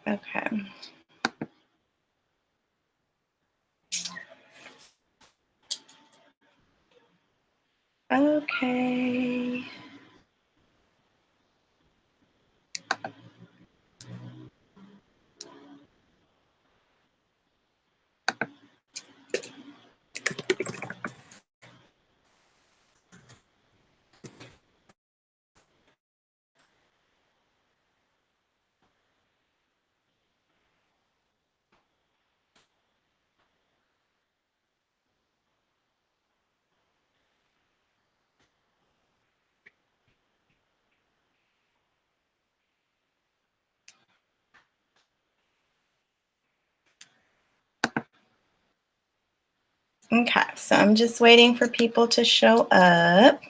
Okay. Okay. Okay, so I'm just waiting for people to show up.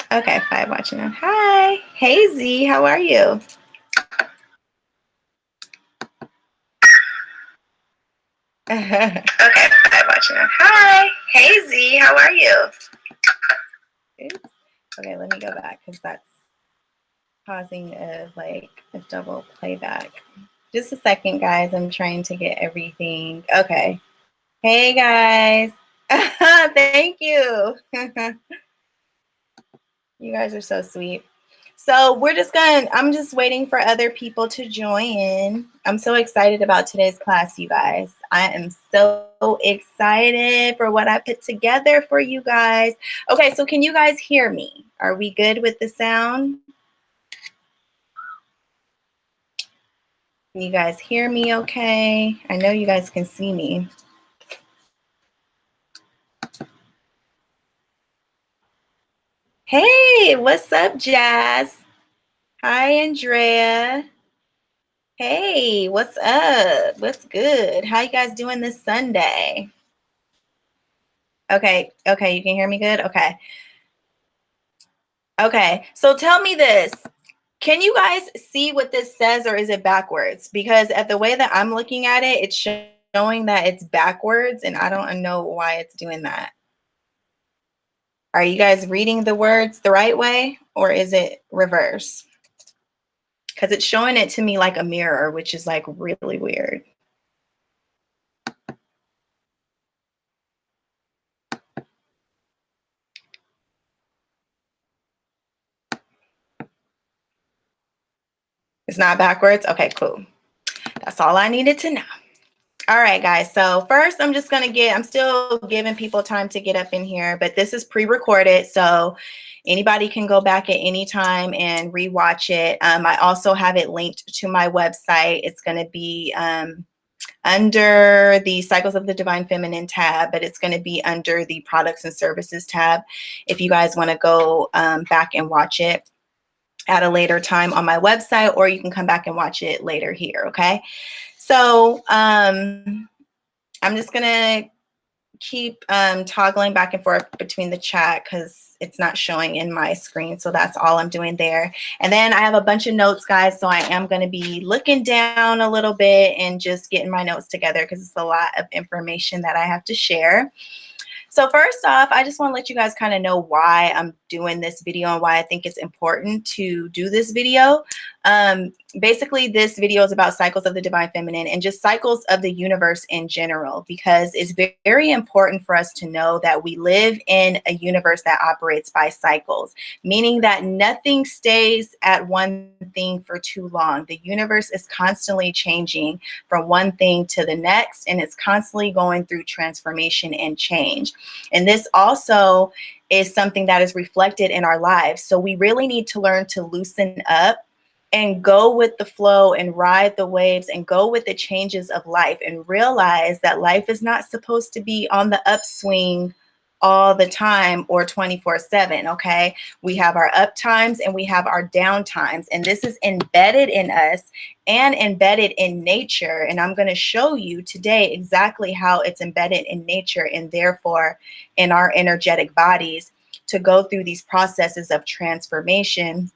Okay, 5 watching now. Hi. Hey, Z, how are you? Okay, 5 watching now. Hi. Hey, Z, how are you? Oops. Okay, let me go back because that's causing a double playback. Just a second, guys. I'm trying to get everything. Okay. Hey, guys. Thank you. You guys are so sweet. So I'm just waiting for other people to join. I'm so excited about today's class, you guys. I am so excited for what I put together for you guys. Okay, so can you guys hear me? Are we good with the sound? Can you guys hear me okay? I know you guys can see me. Hey, what's up, Jazz? Hi, Andrea. Hey, what's up? What's good? How you guys doing this Sunday? Okay, you can hear me good? Okay. Okay, so tell me this. Can you guys see what this says or is it backwards? Because at the way that I'm looking at it, it's showing that it's backwards and I don't know why it's doing that. Are you guys reading the words the right way or is it reverse? Because it's showing it to me like a mirror, which is like really weird. It's not backwards? Okay, cool. That's all I needed to know. All right, guys. So first, I'm still giving people time to get up in here, but this is pre-recorded. So anybody can go back at any time and rewatch it. I also have it linked to my website. It's going to be under the Cycles of the Divine Feminine tab, but it's going to be under the Products and Services tab if you guys want to go back and watch it at a later time on my website, or you can come back and watch it later here, okay? So I'm just going to keep toggling back and forth between the chat because it's not showing in my screen. So that's all I'm doing there. And then I have a bunch of notes, guys. So I am going to be looking down a little bit and just getting my notes together because it's a lot of information that I have to share. So first off, I just want to let you guys kind of know why I'm doing this video and why I think it's important to do this video. Basically, this video is about cycles of the divine feminine and just cycles of the universe in general, because it's very important for us to know that we live in a universe that operates by cycles, meaning that nothing stays at one thing for too long. The universe is constantly changing from one thing to the next, and it's constantly going through transformation and change. And this also is something that is reflected in our lives. So we really need to learn to loosen up and go with the flow and ride the waves and go with the changes of life and realize that life is not supposed to be on the upswing all the time or 24/7, okay? We have our up times and we have our down times, and this is embedded in us and embedded in nature. And I'm going to show you today exactly how it's embedded in nature and therefore in our energetic bodies to go through these processes of transformation.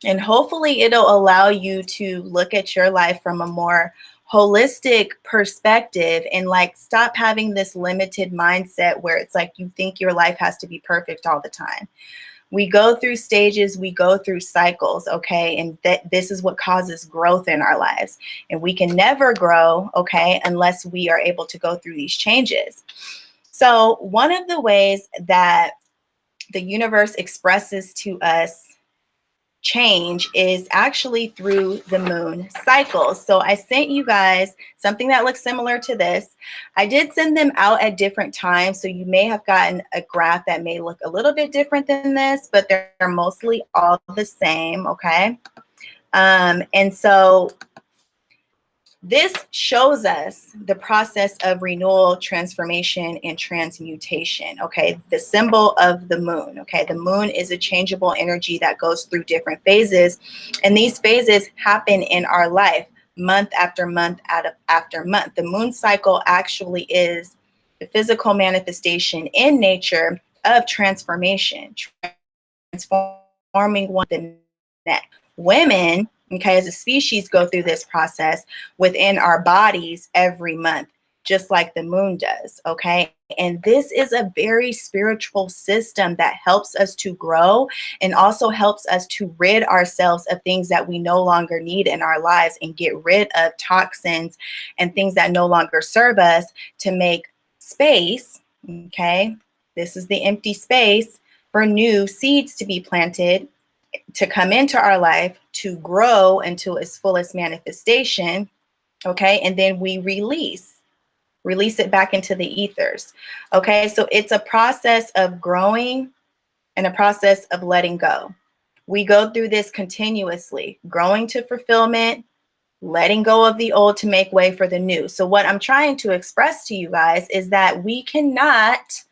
And hopefully it'll allow you to look at your life from a more holistic perspective and like stop having this limited mindset where it's like you think your life has to be perfect all the time. We go through stages, we go through cycles, okay? And that this is what causes growth in our lives. And we can never grow, okay, unless we are able to go through these changes. So, one of the ways that the universe expresses to us change is actually through the moon cycles. So I sent you guys something that looks similar to this. I did send them out at different times, so you may have gotten a graph that may look a little bit different than this, but they're mostly all the same, okay? And so this shows us the process of renewal, transformation, and transmutation, okay? The symbol of the moon, okay? The moon is a changeable energy that goes through different phases, and these phases happen in our life month after month after month. The moon cycle actually is the physical manifestation in nature of transformation, transforming one the next. Women, okay, as a species, go through this process within our bodies every month, just like the moon does, okay? And this is a very spiritual system that helps us to grow and also helps us to rid ourselves of things that we no longer need in our lives and get rid of toxins and things that no longer serve us to make space, okay? This is the empty space for new seeds to be planted, to come into our life, to grow into its fullest manifestation, okay? And then we release it back into the ethers, okay? So it's a process of growing and a process of letting go. We go through this continuously, growing to fulfillment, letting go of the old to make way for the new. So what I'm trying to express to you guys is that we cannot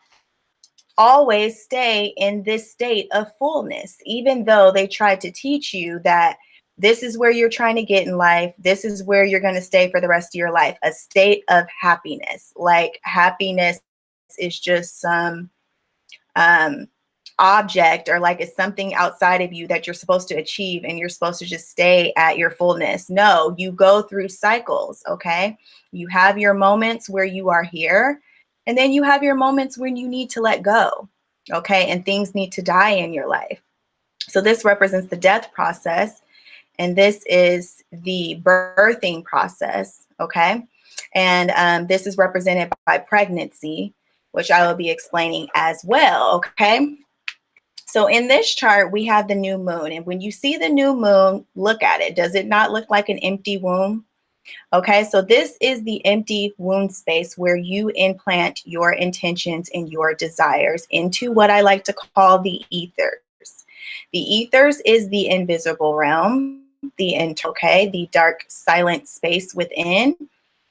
always stay in this state of fullness, even though they tried to teach you that this is where you're trying to get in life. This is where you're going to stay for the rest of your life, a state of happiness. Like happiness is just some object, or like it's something outside of you that you're supposed to achieve and you're supposed to just stay at your fullness. No, you go through cycles, okay? You have your moments where you are here, and then you have your moments when you need to let go, okay? And things need to die in your life. So this represents the death process, and this is the birthing process, okay? And this is represented by pregnancy, which I will be explaining as well, okay? So in this chart, we have the new moon. And when you see the new moon, look at it. Does it not look like an empty womb? Okay, so this is the empty womb space where you implant your intentions and your desires into what I like to call the ethers. The ethers is the invisible realm, the dark, silent space within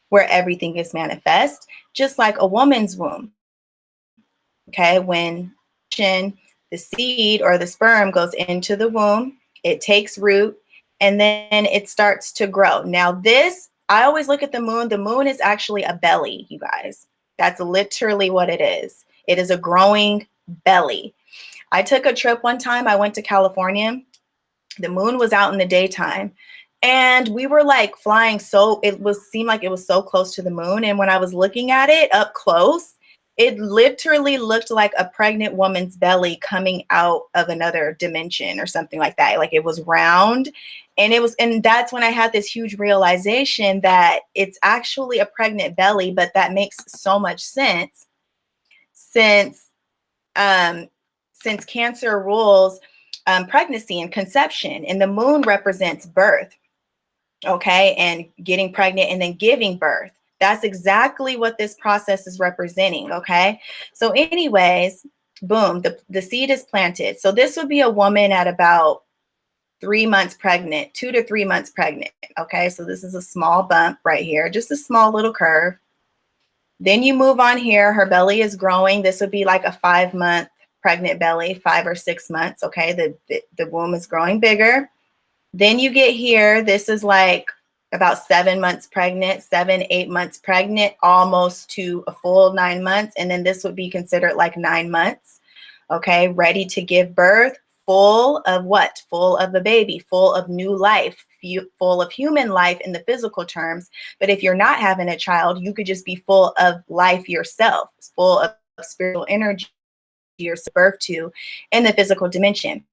where everything is manifest, just like a woman's womb. Okay, when the seed or the sperm goes into the womb, it takes root, and then it starts to grow. Now this, I always look at the moon. The moon is actually a belly, you guys. That's literally what it is. It is a growing belly. I took a trip one time. I went to California. The moon was out in the daytime, and we were like flying, so seemed like it was so close to the moon. And when I was looking at it up close, it literally looked like a pregnant woman's belly coming out of another dimension or something like that. Like it was round, and that's when I had this huge realization that it's actually a pregnant belly. But that makes so much sense since Cancer rules pregnancy and conception, and the moon represents birth, okay, and getting pregnant and then giving birth. That's exactly what this process is representing, okay? So anyways, boom, the seed is planted. So this would be a woman at about 3 months pregnant, 2 to 3 months pregnant, okay? So this is a small bump right here, just a small little curve. Then you move on here. Her belly is growing. This would be like a 5-month pregnant belly, 5 or 6 months. Okay, the womb is growing bigger. Then you get here. This is like about 7 months pregnant, 7, 8 months pregnant, almost to a full 9 months. And then this would be considered like 9 months. Okay, ready to give birth, full of what? Full of a baby, full of new life, full of human life in the physical terms. But if you're not having a child, you could just be full of life yourself, full of spiritual energy you're birth to in the physical dimension.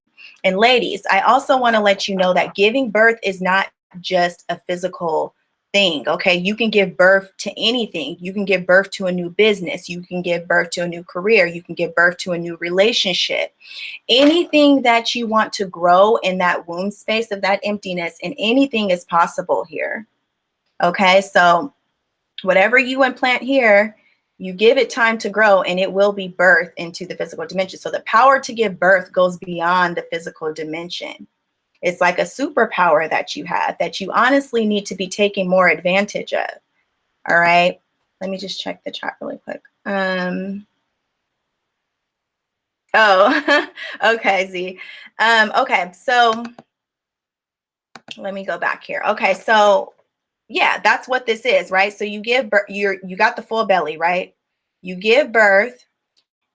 And ladies, I also want to let you know that giving birth is not just a physical thing. Okay, you can give birth to anything. You can give birth to a new business. You can give birth to a new career. You can give birth to a new relationship. Anything that you want to grow in that womb space of that emptiness, and anything is possible here. Okay, so whatever you implant here, you give it time to grow and it will be birthed into the physical dimension. So the power to give birth goes beyond the physical dimension. It's like a superpower that you have that you honestly need to be taking more advantage of. All right. Let me just check the chat really quick. Oh, okay, Z. Okay, so let me go back here. Okay, so yeah, that's what this is, right? So you give birth, you got the full belly, right? You give birth,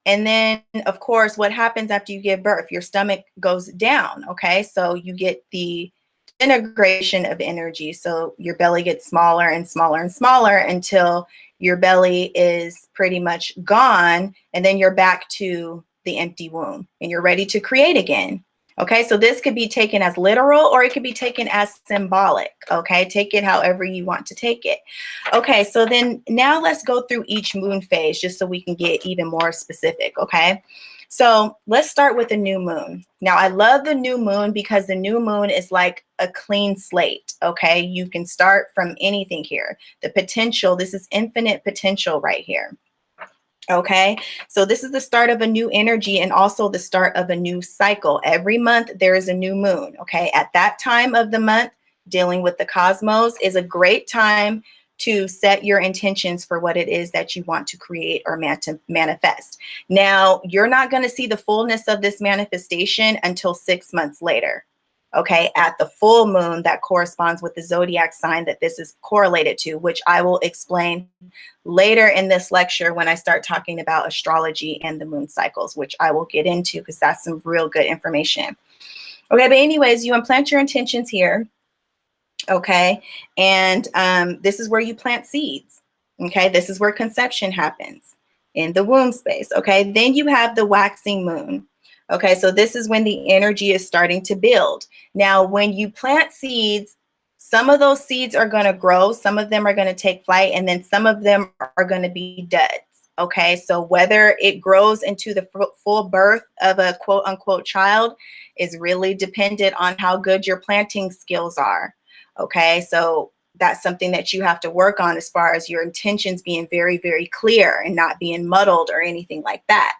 and then of course, what happens after you give birth? Your stomach goes down, okay? So you get the integration of energy. So your belly gets smaller and smaller and smaller until your belly is pretty much gone, and then you're back to the empty womb and you're ready to create again. Okay, so this could be taken as literal or it could be taken as symbolic. Okay, take it however you want to take it. Okay, so then now let's go through each moon phase just so we can get even more specific. Okay, so let's start with the new moon. Now, I love the new moon because the new moon is like a clean slate. Okay, you can start from anything here. The potential, this is infinite potential right here. Okay, so this is the start of a new energy and also the start of a new cycle. Every month there is a new moon. Okay, at that time of the month, dealing with the cosmos is a great time to set your intentions for what it is that you want to create or manifest. Now, you're not going to see the fullness of this manifestation until 6 months later. Okay, at the full moon that corresponds with the zodiac sign that this is correlated to, which I will explain later in this lecture when I start talking about astrology and the moon cycles, which I will get into because that's some real good information. Okay, but anyways, you implant your intentions here. Okay, and this is where you plant seeds. Okay, this is where conception happens in the womb space. Okay, then you have the waxing moon. Okay, so this is when the energy is starting to build. Now, when you plant seeds, some of those seeds are going to grow, some of them are going to take flight, and then some of them are going to be duds. Okay, so whether it grows into the full birth of a quote unquote child is really dependent on how good your planting skills are. Okay, so that's something that you have to work on as far as your intentions being very, very clear and not being muddled or anything like that.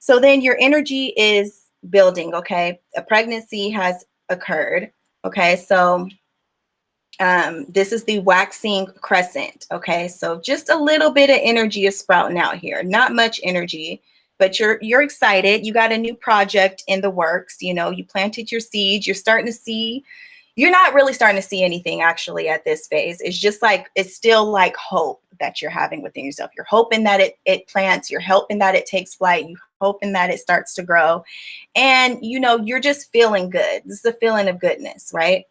So then your energy is building, okay? A pregnancy has occurred, okay? So this is the waxing crescent, okay? So just a little bit of energy is sprouting out here. Not much energy, but you're excited. You got a new project in the works. You know, you planted your seeds. You're starting to see. You're not really starting to see anything actually at this phase. It's just like, it's still like hope that you're having within yourself. You're hoping that it plants. You're hoping that it takes flight. You're hoping that it starts to grow. And, you know, you're just feeling good. This is a feeling of goodness, right?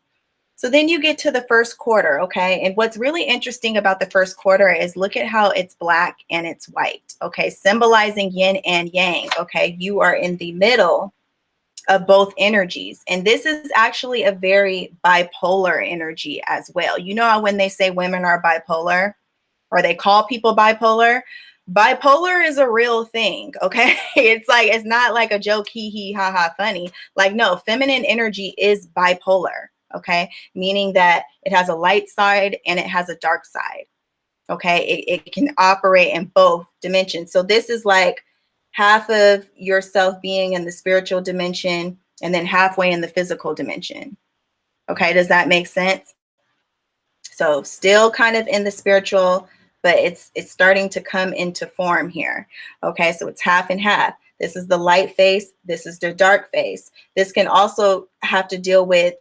So then you get to the first quarter, okay? And what's really interesting about the first quarter is look at how it's black and it's white, okay? Symbolizing yin and yang, okay? You are in the middle of both energies. And this is actually a very bipolar energy as well. You know how when they say women are bipolar or they call people bipolar? Bipolar is a real thing, okay? It's like, it's not like a joke, hee hee, ha ha, funny. Like, no, feminine energy is bipolar, okay? Meaning that it has a light side and it has a dark side, okay? It can operate in both dimensions. So this is like half of yourself being in the spiritual dimension and then halfway in the physical dimension. Okay, does that make sense? So still kind of in the spiritual, but it's starting to come into form here. Okay, so it's half and half. This is the light face. This is the dark face. This can also have to deal with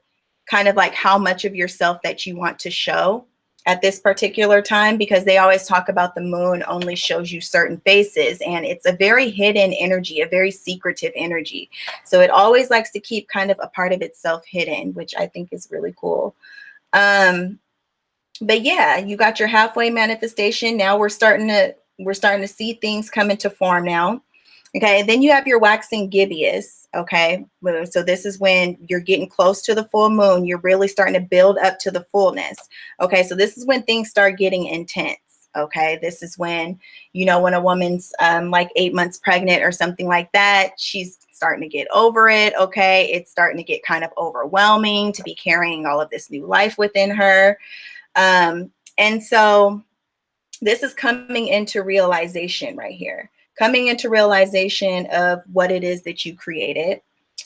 kind of like how much of yourself that you want to show at this particular time, because they always talk about the moon only shows you certain faces, and it's a very hidden energy, a very secretive energy. So it always likes to keep kind of a part of itself hidden, which I think is really cool. But yeah, you got your halfway manifestation. Now we're starting to see things come into form now. Okay, then you have your waxing gibbous. Okay, so this is when you're getting close to the full moon. You're really starting to build up to the fullness. Okay, so this is when things start getting intense. Okay, this is when, you know, when a woman's like 8 months pregnant or something like that, she's starting to get over it. Okay, it's starting to get kind of overwhelming to be carrying all of this new life within her. And so this is coming into realization right here, coming into realization of what it is that you created.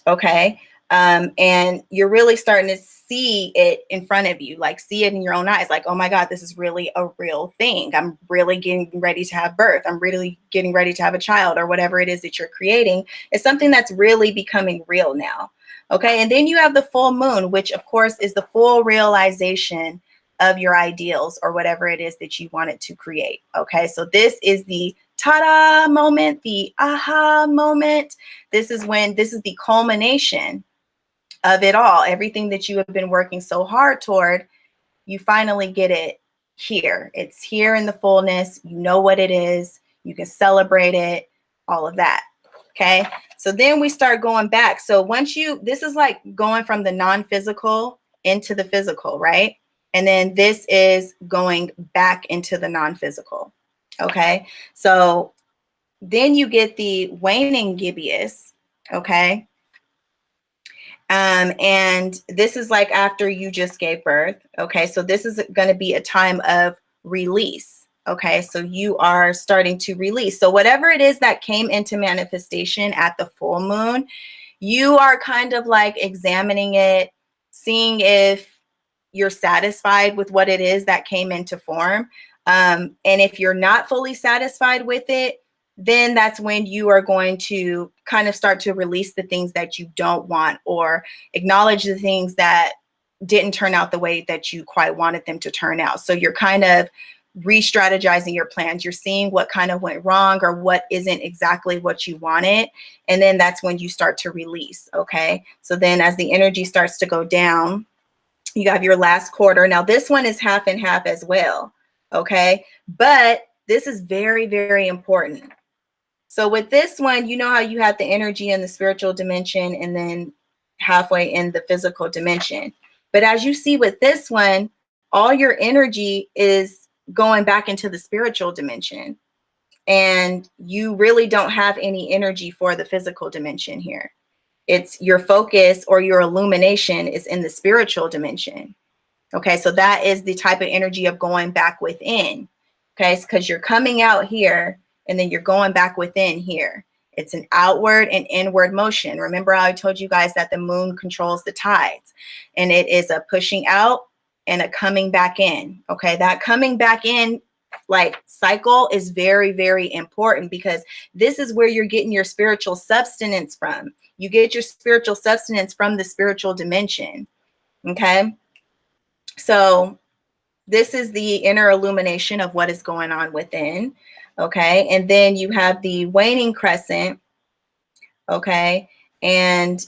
Okay. And you're really starting to see it in front of you, like see it in your own eyes, like, oh my God, this is really a real thing. I'm really getting ready to have birth. I'm really getting ready to have a child, or whatever it is that you're creating. It's something that's really becoming real now. Okay. And then you have the full moon, which of course is the full realization of your ideals, or whatever it is that you wanted to create. Okay, so this is the ta-da moment, the aha moment. This is the culmination of it all. Everything that you have been working so hard toward, you finally get it here. It's here in the fullness. You know what it is. You can celebrate it, all of that. Okay, so then we start going back. So this is like going from the non-physical into the physical, right? And then this is going back into the non-physical. Okay, so then you get the waning gibbous. Okay, and this is like after you just gave birth. Okay, so this is going to be a time of release. Okay, so you are starting to release. So whatever it is that came into manifestation at the full moon, you are kind of like examining it, seeing if you're satisfied with what it is that came into form. And if you're not fully satisfied with it, then that's when you are going to kind of start to release the things that you don't want, or acknowledge the things that didn't turn out the way that you quite wanted them to turn out. So you're kind of re-strategizing your plans. You're seeing what kind of went wrong, or what isn't exactly what you wanted. And then that's when you start to release. Okay. So then as the energy starts to go down, you have your last quarter. Now this one is half and half as well. Okay. But this is very, very important. So with this one, you know how you have the energy in the spiritual dimension and then halfway in the physical dimension. But as you see with this one, all your energy is going back into the spiritual dimension. And you really don't have any energy for the physical dimension here. It's your focus or your illumination is in the spiritual dimension. Okay, so that is the type of energy of going back within. Okay, because you're coming out here and then you're going back within here. It's an outward and inward motion. Remember how I told you guys that the moon controls the tides, and it is a pushing out and a coming back in. Okay, that coming back in like cycle is very, very important, because this is where you're getting your spiritual sustenance from. You get your spiritual sustenance from the spiritual dimension. Okay, so this is the inner illumination of what is going on within. Okay, and then you have the waning crescent. Okay, and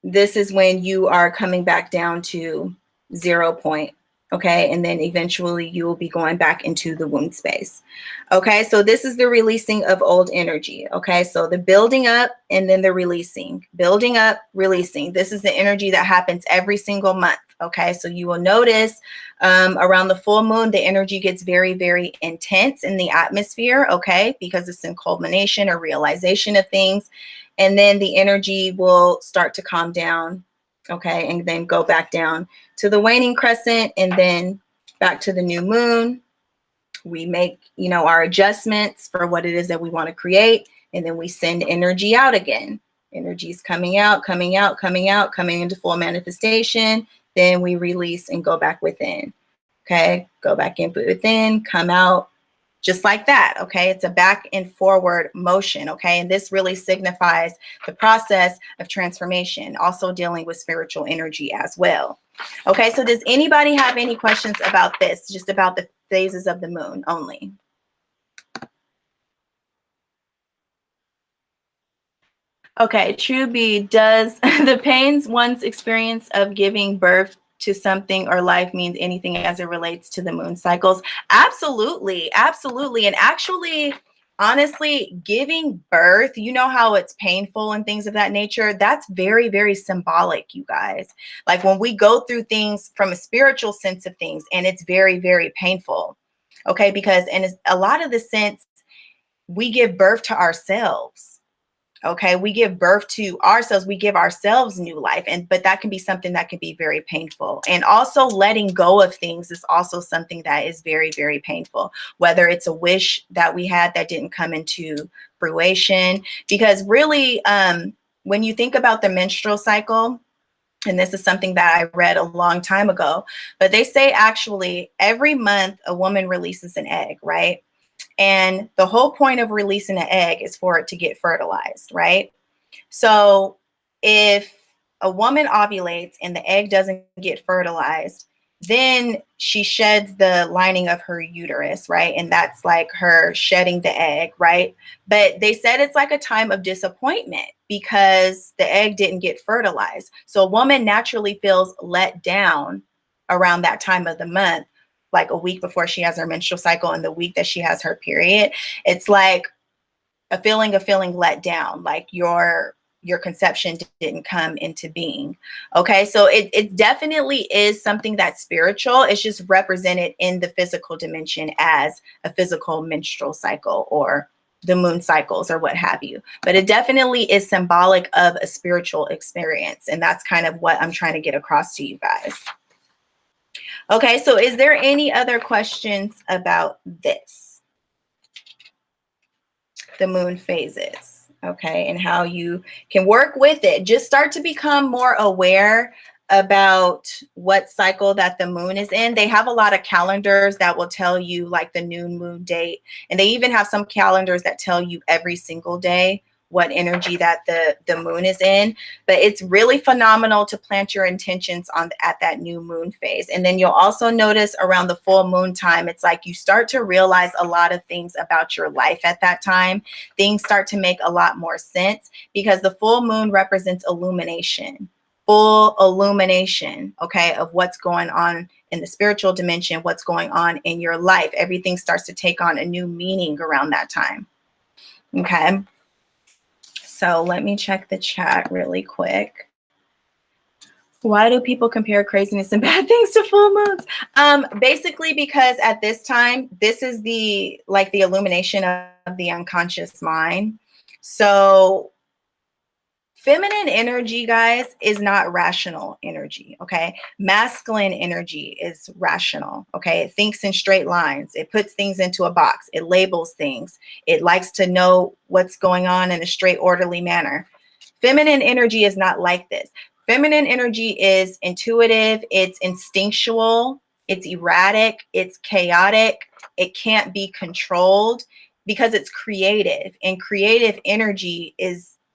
this is when you are coming back down to 0 point. Okay, and then eventually you will be going back into the womb space. Okay, so this is the releasing of old energy. Okay, so the building up and then the releasing, building up, releasing. This is the energy that happens every single month. Okay, so you will notice around the full moon, the energy gets very, very intense in the atmosphere. Okay, because it's in culmination or realization of things. And then the energy will start to calm down. Okay, and then go back down to the waning crescent and then back to the new moon. We make, our adjustments for what it is that we want to create, and then we send energy out again. Energy is coming out, coming out, coming out, coming into full manifestation. Then we release and go back within. Okay, go back in within, come out, just like that. Okay, it's a back and forward motion. Okay, and this really signifies the process of transformation, also dealing with spiritual energy as well. Okay, so does anybody have any questions about this, just about the phases of the moon only? Okay, True B, does the pains one's experience of giving birth to something or life means anything as it relates to the moon cycles? Absolutely, absolutely. And actually, honestly, giving birth, you know how it's painful and things of that nature. That's very, very symbolic, you guys. Like when we go through things from a spiritual sense of things, and it's very, very painful. Okay, because in a lot of the sense, we give birth to ourselves. Okay, we give birth to ourselves, we give ourselves new life, and but that can be something that can be very painful. And also letting go of things is also something that is very, very painful, whether it's a wish that we had that didn't come into fruition. Because really, when you think about the menstrual cycle, and this is something that I read a long time ago, but they say actually every month a woman releases an egg, right? And the whole point of releasing an egg is for it to get fertilized, right? So if a woman ovulates and the egg doesn't get fertilized, then she sheds the lining of her uterus, right? And that's like her shedding the egg, right? But they said it's like a time of disappointment because the egg didn't get fertilized. So a woman naturally feels let down around that time of the month, like a week before she has her menstrual cycle and the week that she has her period. It's like a feeling of feeling let down, like your conception didn't come into being. Okay, so it definitely is something that's spiritual. It's just represented in the physical dimension as a physical menstrual cycle or the moon cycles or what have you. But it definitely is symbolic of a spiritual experience. And that's kind of what I'm trying to get across to you guys. Okay, so is there any other questions about this? The moon phases, okay, and how you can work with it. Just start to become more aware about what cycle that the moon is in. They have a lot of calendars that will tell you like the new moon date, and they even have some calendars that tell you every single day what energy that the moon is in. But it's really phenomenal to plant your intentions on at that new moon phase. And then you'll also notice around the full moon time, it's like you start to realize a lot of things about your life at that time. Things start to make a lot more sense because the full moon represents illumination, full illumination, okay, of what's going on in the spiritual dimension, what's going on in your life. Everything starts to take on a new meaning around that time. Okay. So let me check the chat really quick. Why do people compare craziness and bad things to full moons? Basically because at this time, this is the illumination of the unconscious mind. So feminine energy, guys, is not rational energy, okay? Masculine energy is rational, okay? It thinks in straight lines. It puts things into a box. It labels things. It likes to know what's going on in a straight, orderly manner. Feminine energy is not like this. Feminine energy is intuitive. It's instinctual. It's erratic. It's chaotic. It can't be controlled because it's creative. And creative energy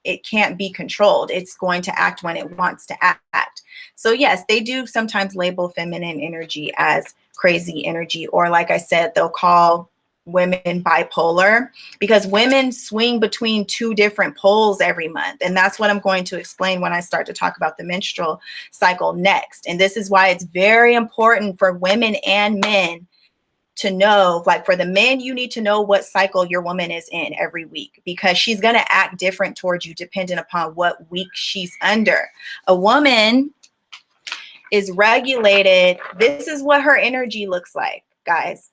it can't be controlled. It's going to act when it wants to act. So yes, they do sometimes label feminine energy as crazy energy, or like I said, they'll call women bipolar because women swing between two different poles every month. And that's what I'm going to explain when I start to talk about the menstrual cycle next. And this is why it's very important for women and men to know, like for the men, you need to know what cycle your woman is in every week because she's going to act different towards you depending upon what week she's under. A woman is regulated. This is what her energy looks like, guys.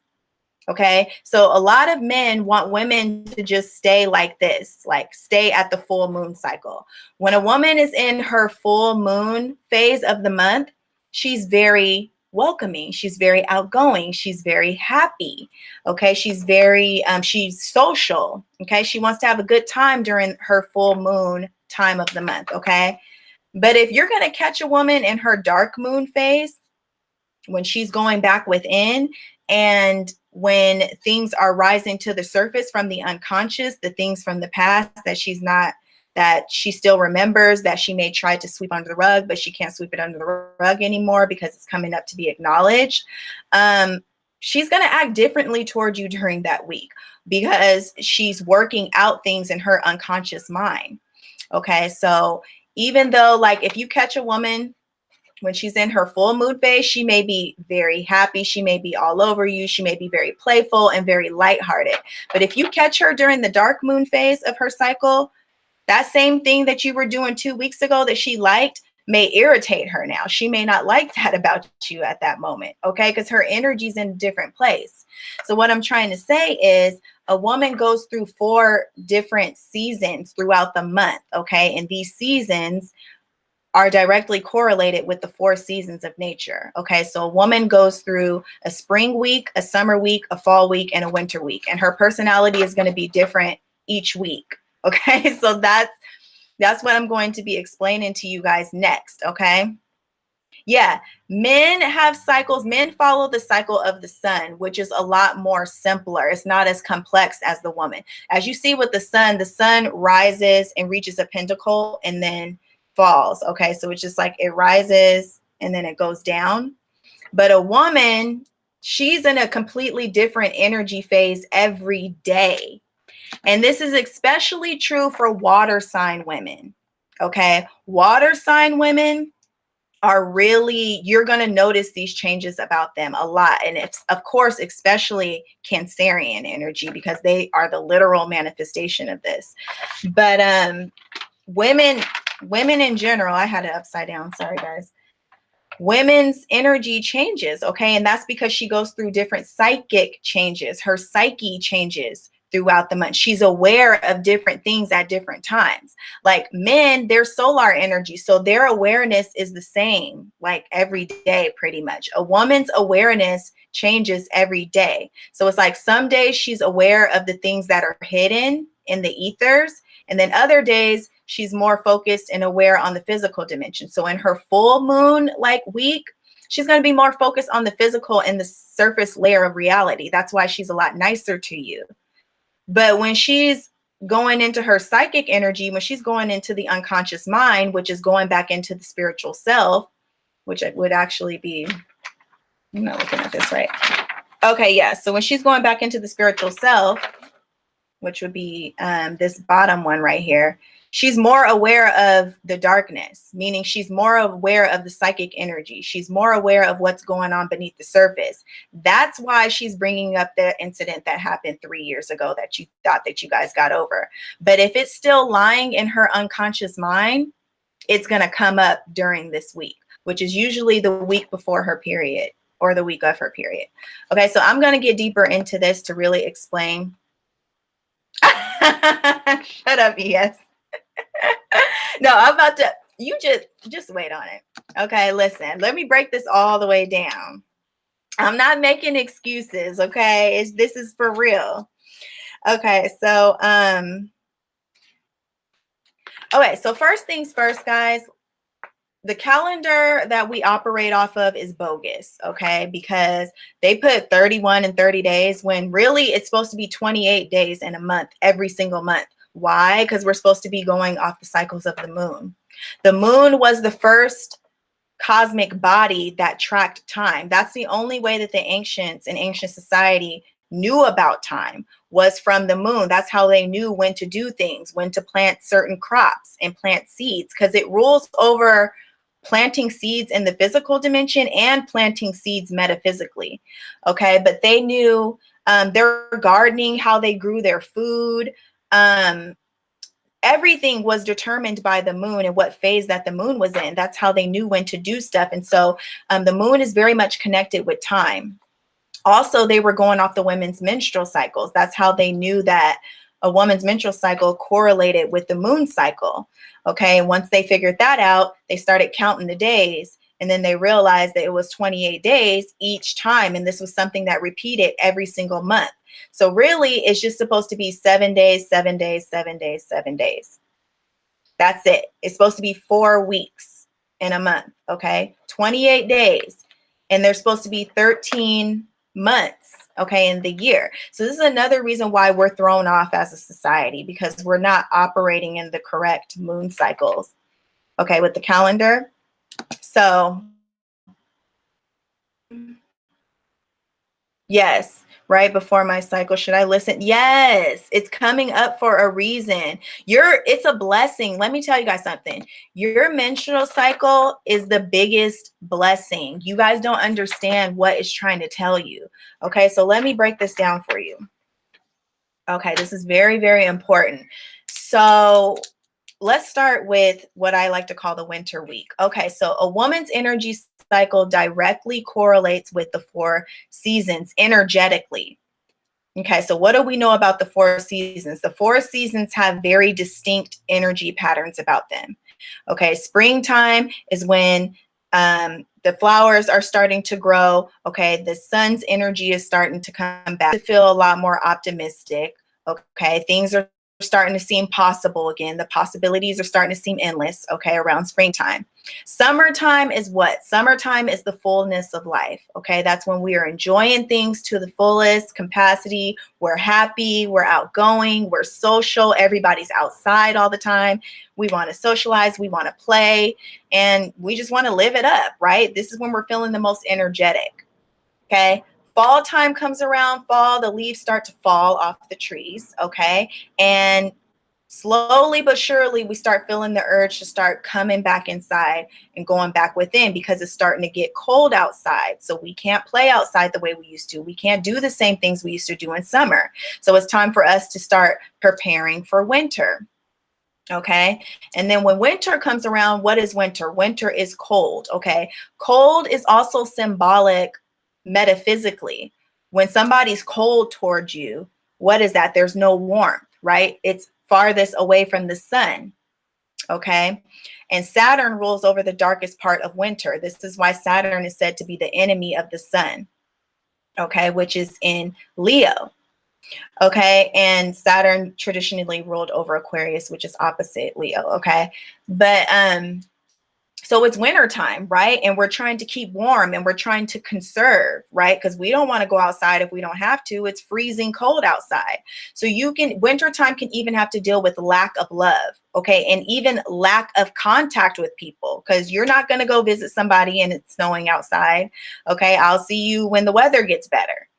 Okay, so a lot of men want women to just stay like this, like stay at the full moon cycle. When a woman is in her full moon phase of the month, she's very welcoming. She's very outgoing. She's very happy. Okay, she's social. Okay, she wants to have a good time during her full moon time of the month. Okay, but if you're going to catch a woman in her dark moon phase, when she's going back within, and when things are rising to the surface from the unconscious, the things from the past that she still remembers, that she may try to sweep under the rug, but she can't sweep it under the rug anymore because it's coming up to be acknowledged. She's going to act differently toward you during that week because she's working out things in her unconscious mind. Okay, so even though, like, if you catch a woman when she's in her full moon phase, she may be very happy. She may be all over you. She may be very playful and very lighthearted. But if you catch her during the dark moon phase of her cycle, that same thing that you were doing 2 weeks ago that she liked may irritate her now. She may not like that about you at that moment, okay? Because her energy's in a different place. So what I'm trying to say is a woman goes through 4 different seasons throughout the month, okay? And these seasons are directly correlated with the 4 seasons of nature. Okay, so a woman goes through a spring week, a summer week, a fall week, and a winter week, and her personality is going to be different each week. Okay, so that's what I'm going to be explaining to you guys next. Okay, yeah, men have cycles. Men follow the cycle of the sun, which is a lot more simpler. It's not as complex as the woman. As you see with the sun rises and reaches a pinnacle and then falls. Okay, so it's just like it rises and then it goes down. But a woman, she's in a completely different energy phase every day. And this is especially true for water sign women. Okay, water sign women are really, you're going to notice these changes about them a lot. And it's, of course, especially Cancerian energy, because they are the literal manifestation of this. But women in general, I had it upside down. Sorry, guys. Women's energy changes, okay? And that's because she goes through different psychic changes. Her psyche changes throughout the month. She's aware of different things at different times. Like men, their solar energy, so their awareness is the same, like every day pretty much. A woman's awareness changes every day. So it's like some days she's aware of the things that are hidden in the ethers, and then other days she's more focused and aware on the physical dimension. So in her full moon like week, she's going to be more focused on the physical and the surface layer of reality. That's why she's a lot nicer to you. But when she's going into her psychic energy, when she's going into the unconscious mind, which is going back into the spiritual self, which it would actually be, I'm not looking at this right. Okay, yeah. So when she's going back into the spiritual self, which would be this bottom one right here, she's more aware of the darkness, meaning she's more aware of the psychic energy. She's more aware of what's going on beneath the surface. That's why she's bringing up the incident that happened 3 years ago that you thought that you guys got over. But if it's still lying in her unconscious mind, it's going to come up during this week, which is usually the week before her period or the week of her period. Okay, so I'm going to get deeper into this to really explain. Shut up, ES. No, I'm about to, you just wait on it. Okay, listen, let me break this all the way down. I'm not making excuses, okay? This is for real. Okay, so okay, so first things first, guys. The calendar that we operate off of is bogus, okay? Because they put 31 and 30 days when really it's supposed to be 28 days in a month, every single month. Why? Because we're supposed to be going off the cycles of the moon. The moon was the first cosmic body that tracked time. That's the only way that the ancients in ancient society knew about time, was from the moon. That's how they knew when to do things, when to plant certain crops and plant seeds, because it rules over planting seeds in the physical dimension and planting seeds metaphysically. Okay, but they knew their gardening, how they grew their food, everything was determined by the moon and what phase that the moon was in. That's how they knew when to do stuff. And so the moon is very much connected with time. Also, they were going off the women's menstrual cycles. That's how they knew that a woman's menstrual cycle correlated with the moon cycle. Okay, and once they figured that out, they started counting the days, and then they realized that it was 28 days each time, and this was something that repeated every single month. So really, it's just supposed to be 7 days, 7 days, 7 days, 7 days. That's it. It's supposed to be 4 weeks in a month, okay? 28 days. And there's supposed to be 13 months, okay, in the year. So this is another reason why we're thrown off as a society, because we're not operating in the correct moon cycles, okay, with the calendar. So yes, right before my cycle. Should I listen? Yes, it's coming up for a reason. It's a blessing. Let me tell you guys something. Your menstrual cycle is the biggest blessing. You guys don't understand what it's trying to tell you. Okay, so let me break this down for you. Okay, this is very, very important. So let's start with what I like to call the winter week. Okay, so a woman's energy cycle directly correlates with the 4 seasons energetically. Okay, so what do we know about the 4 seasons? The 4 seasons have very distinct energy patterns about them. Okay, springtime is when the flowers are starting to grow. Okay, the sun's energy is starting to come back, to feel a lot more optimistic. Okay, things are starting to seem possible again. The possibilities are starting to seem endless, okay, around springtime. Summertime is what? Summertime is the fullness of life, okay? That's when we are enjoying things to the fullest capacity. We're happy, we're outgoing, we're social, everybody's outside all the time. We want to socialize, we want to play, and we just want to live it up, right? This is when we're feeling the most energetic, okay? Fall time comes around, fall, the leaves start to fall off the trees, okay? And slowly but surely, we start feeling the urge to start coming back inside and going back within, because it's starting to get cold outside. So we can't play outside the way we used to. We can't do the same things we used to do in summer. So it's time for us to start preparing for winter. Okay. And then when winter comes around, what is winter? Winter is cold. Okay. Cold is also symbolic metaphysically. When somebody's cold towards you, what is that? There's no warmth, right? It's farthest away from the sun. Okay. And Saturn rules over the darkest part of winter. This is why Saturn is said to be the enemy of the sun. Okay. Which is in Leo. Okay, and Saturn traditionally ruled over Aquarius, which is opposite Leo. Okay, but so it's winter time, right? And we're trying to keep warm and we're trying to conserve, right? Because we don't want to go outside if we don't have to. It's freezing cold outside. So winter time can even have to deal with lack of love, okay, and even lack of contact with people, because you're not going to go visit somebody and it's snowing outside. Okay, I'll see you when the weather gets better.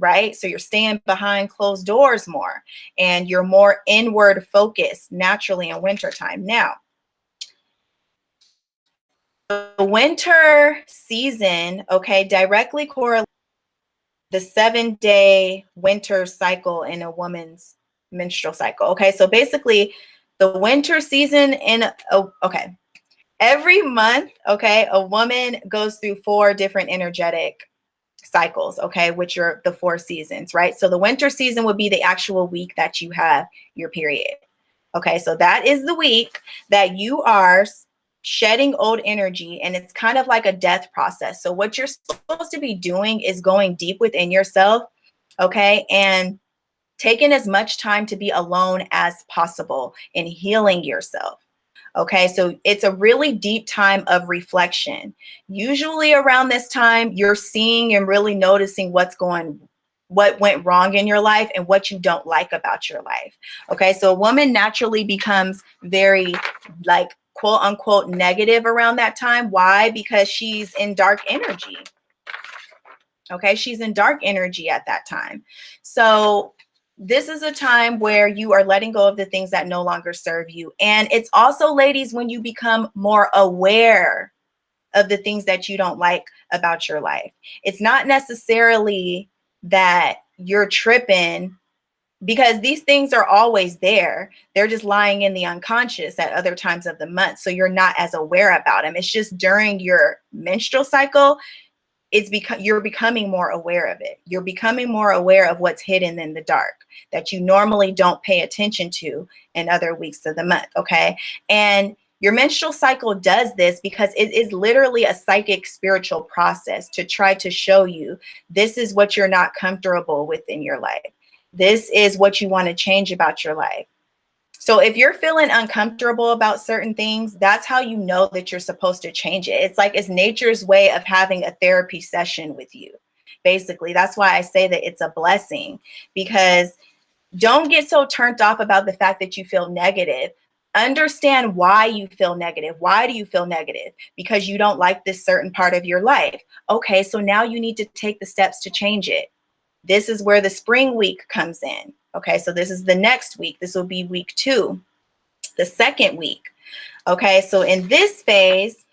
Right? So you're staying behind closed doors more and you're more inward focused naturally in wintertime. Now, the winter season, okay, directly correlates the 7-day winter cycle in a woman's menstrual cycle. Okay, so basically the winter season okay, every month, okay, a woman goes through 4 different energetic cycles, okay, which are the 4 seasons, right? So the winter season would be the actual week that you have your period. Okay, so that is the week that you are shedding old energy, and it's kind of like a death process. So what you're supposed to be doing is going deep within yourself, okay, and taking as much time to be alone as possible and healing yourself. Okay, so it's a really deep time of reflection. Usually around this time, you're seeing and really noticing what went wrong in your life and what you don't like about your life. Okay, so a woman naturally becomes very, like, quote unquote negative around that time. Why? Because she's in dark energy. Okay, she's in dark energy at that time. So this is a time where you are letting go of the things that no longer serve you. And it's also, ladies, when you become more aware of the things that you don't like about your life. It's not necessarily that you're tripping, because these things are always there. They're just lying in the unconscious at other times of the month. So you're not as aware about them. It's just during your menstrual cycle, you're becoming more aware of it. You're becoming more aware of what's hidden in the dark that you normally don't pay attention to in other weeks of the month. Okay. And your menstrual cycle does this because it is literally a psychic spiritual process to try to show you this is what you're not comfortable with in your life. This is what you want to change about your life. So if you're feeling uncomfortable about certain things, that's how you know that you're supposed to change it. It's like it's nature's way of having a therapy session with you. Basically, that's why I say that it's a blessing, because don't get so turned off about the fact that you feel negative. Understand why you feel negative. Why do you feel negative? Because you don't like this certain part of your life. Okay, so now you need to take the steps to change it. This is where the spring week comes in. Okay, so this is the next week. This will be week 2, the second week. Okay, so in this phase,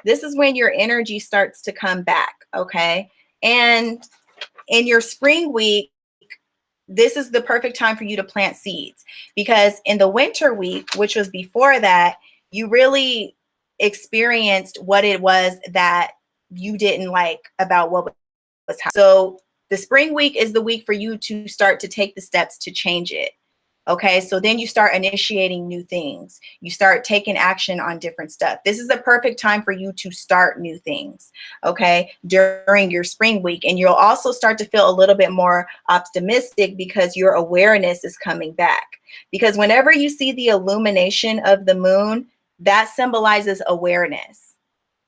this is when your energy starts to come back. Okay, and in your spring week, this is the perfect time for you to plant seeds, because in the winter week, which was before that, you really experienced what it was that you didn't like about what was happening. So the spring week is the week for you to start to take the steps to change it. Okay, so then you start initiating new things. You start taking action on different stuff. This is the perfect time for you to start new things, okay, during your spring week. And you'll also start to feel a little bit more optimistic because your awareness is coming back. Because whenever you see the illumination of the moon, that symbolizes awareness.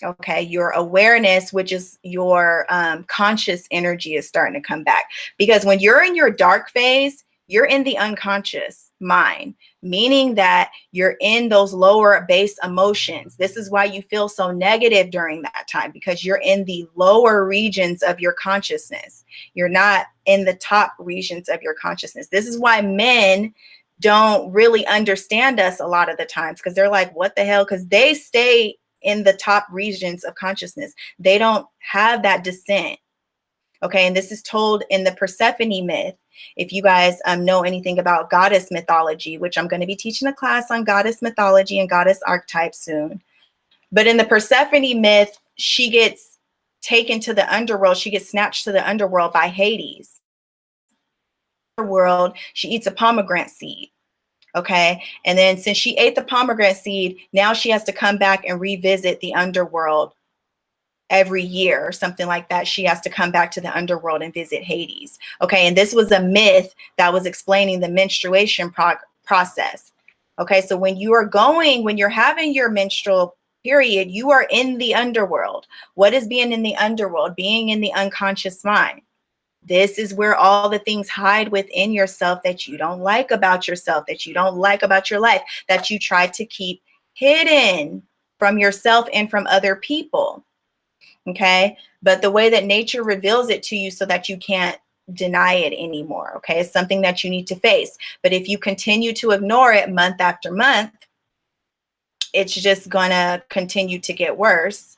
Okay, your awareness, which is your conscious energy, is starting to come back. Because when you're in your dark phase, you're in the unconscious mind, meaning that you're in those lower base emotions. This is why you feel so negative during that time, because you're in the lower regions of your consciousness. You're not in the top regions of your consciousness. This is why men don't really understand us a lot of the times, because they're like, what the hell? Because they stay in the top regions of consciousness. They don't have that descent. Okay, and this is told in the Persephone myth. If you guys know anything about goddess mythology, which I'm going to be teaching a class on goddess mythology and goddess archetypes soon. But in the Persephone myth, she gets taken to the underworld. She gets snatched to the underworld by Hades. World, she eats a pomegranate seed. Okay, and then since she ate the pomegranate seed, now she has to come back and revisit the underworld every year or something like that. She has to come back to the underworld and visit Hades. Okay, and this was a myth that was explaining the menstruation process. Okay, so when you're having your menstrual period, you are in the underworld. What is being in the underworld? Being in the unconscious mind. This is where all the things hide within yourself that you don't like about yourself, that you don't like about your life, that you try to keep hidden from yourself and from other people. Okay, but the way that nature reveals it to you so that you can't deny it anymore. Okay, it's something that you need to face. But if you continue to ignore it month after month, it's just gonna continue to get worse.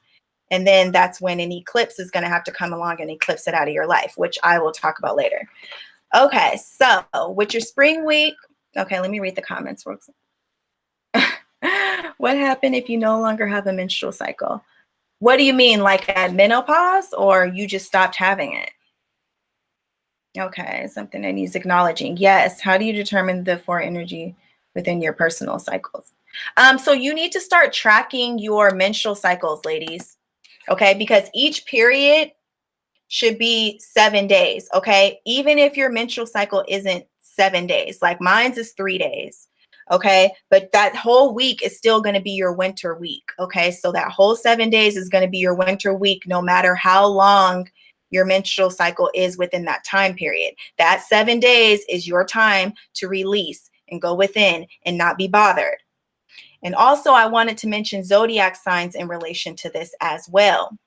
And then that's when an eclipse is going to have to come along and eclipse it out of your life, which I will talk about later. Okay, so with your spring week, okay, let me read the comments. What happened if you no longer have a menstrual cycle? What do you mean, like at menopause, or you just stopped having it? Okay, something that needs acknowledging. Yes, how do you determine the four energy within your personal cycles? So you need to start tracking your menstrual cycles, ladies. Okay, because each period should be 7 days. Okay, even if your menstrual cycle isn't 7 days, like mine's is 3 days. Okay, but that whole week is still going to be your winter week. Okay, so that whole 7 days is going to be your winter week, no matter how long your menstrual cycle is within that time period. That 7 days is your time to release and go within and not be bothered. And also, I wanted to mention zodiac signs in relation to this as well.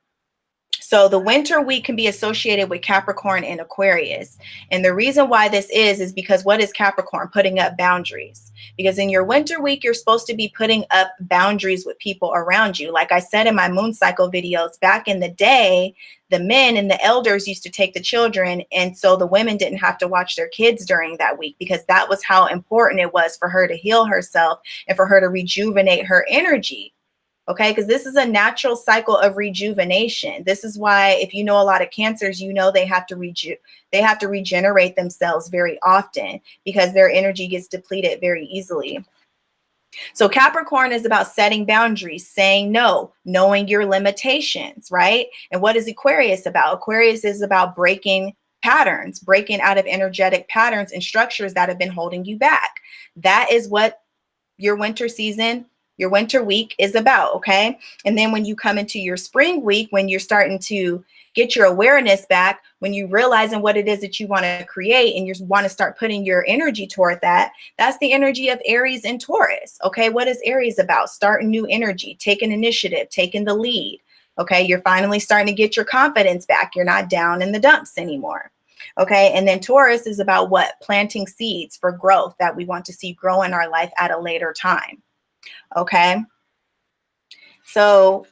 So the winter week can be associated with Capricorn and Aquarius. And the reason why this is because what is Capricorn? Putting up boundaries. Because in your winter week, you're supposed to be putting up boundaries with people around you. Like I said in my moon cycle videos, back in the day, the men and the elders used to take the children. And so the women didn't have to watch their kids during that week, because that was how important it was for her to heal herself and for her to rejuvenate her energy. Okay, because this is a natural cycle of rejuvenation. This is why, if you know a lot of cancers, you know they have to regenerate themselves very often, because their energy gets depleted very easily. So Capricorn is about setting boundaries, saying no, knowing your limitations, right? And what is Aquarius about? Aquarius is about breaking patterns, breaking out of energetic patterns and structures that have been holding you back. That is what your winter season, your winter week is about, okay? And then when you come into your spring week, when you're starting to get your awareness back, when you realizing what it is that you want to create and you want to start putting your energy toward that, that's the energy of Aries and Taurus, okay? What is Aries about? Starting new energy, taking initiative, taking the lead, okay? You're finally starting to get your confidence back. You're not down in the dumps anymore. Okay, and then Taurus is about what? Planting seeds for growth that we want to see grow in our life at a later time. Okay, so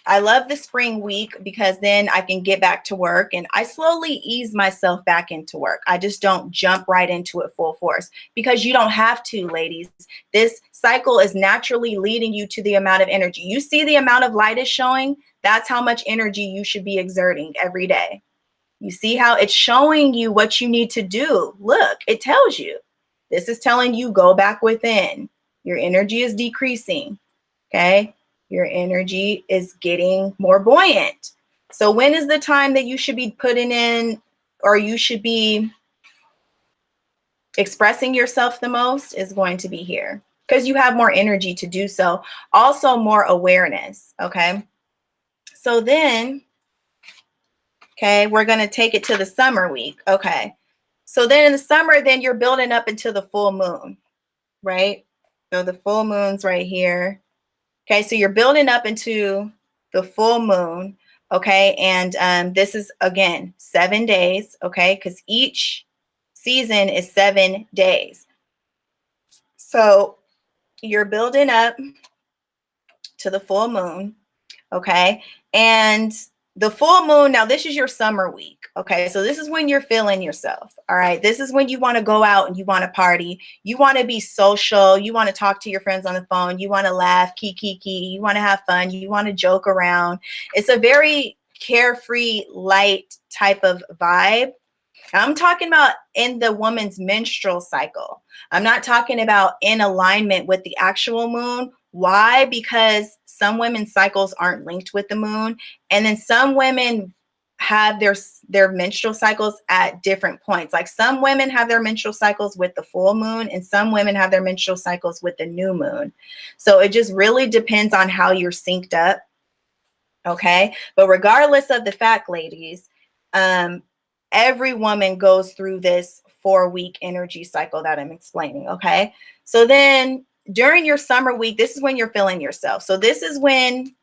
I love the spring week because then I can get back to work and I slowly ease myself back into work. I just don't jump right into it full force because you don't have to, ladies. This cycle is naturally leading you to the amount of energy. You see the amount of light is showing? That's how much energy you should be exerting every day. You see how it's showing you what you need to do. Look, it tells you. This is telling you go back within. Your energy is decreasing, okay? Your energy is getting more buoyant. So when is the time that you should be putting in or you should be expressing yourself the most is going to be here because you have more energy to do so. Also more awareness, okay? So then, okay, we're going to take it to the summer week. Okay. So then in the summer, then you're building up into the full moon, right? So the full moon's right here. Okay. So you're building up into the full moon. Okay. And this is, again, 7 days. Okay. Because each season is 7 days. So you're building up to the full moon. Okay. And the full moon, now this is your summer week. Okay. So this is when you're feeling yourself. All right. This is when you want to go out and you want to party. You want to be social. You want to talk to your friends on the phone. You want to laugh, kiki. You want to have fun. You want to joke around. It's a very carefree, light type of vibe. I'm talking about in the woman's menstrual cycle. I'm not talking about in alignment with the actual moon. Why? Because some women's cycles aren't linked with the moon. And then some women have their menstrual cycles at different points. Like some women have their menstrual cycles with the full moon and some women have their menstrual cycles with the new moon. So it just really depends on how you're synced up. Okay. But regardless of the fact, ladies, every woman goes through this 4-week energy cycle that I'm explaining. Okay. So then during your summer week, this is when you're feeling yourself. So this is when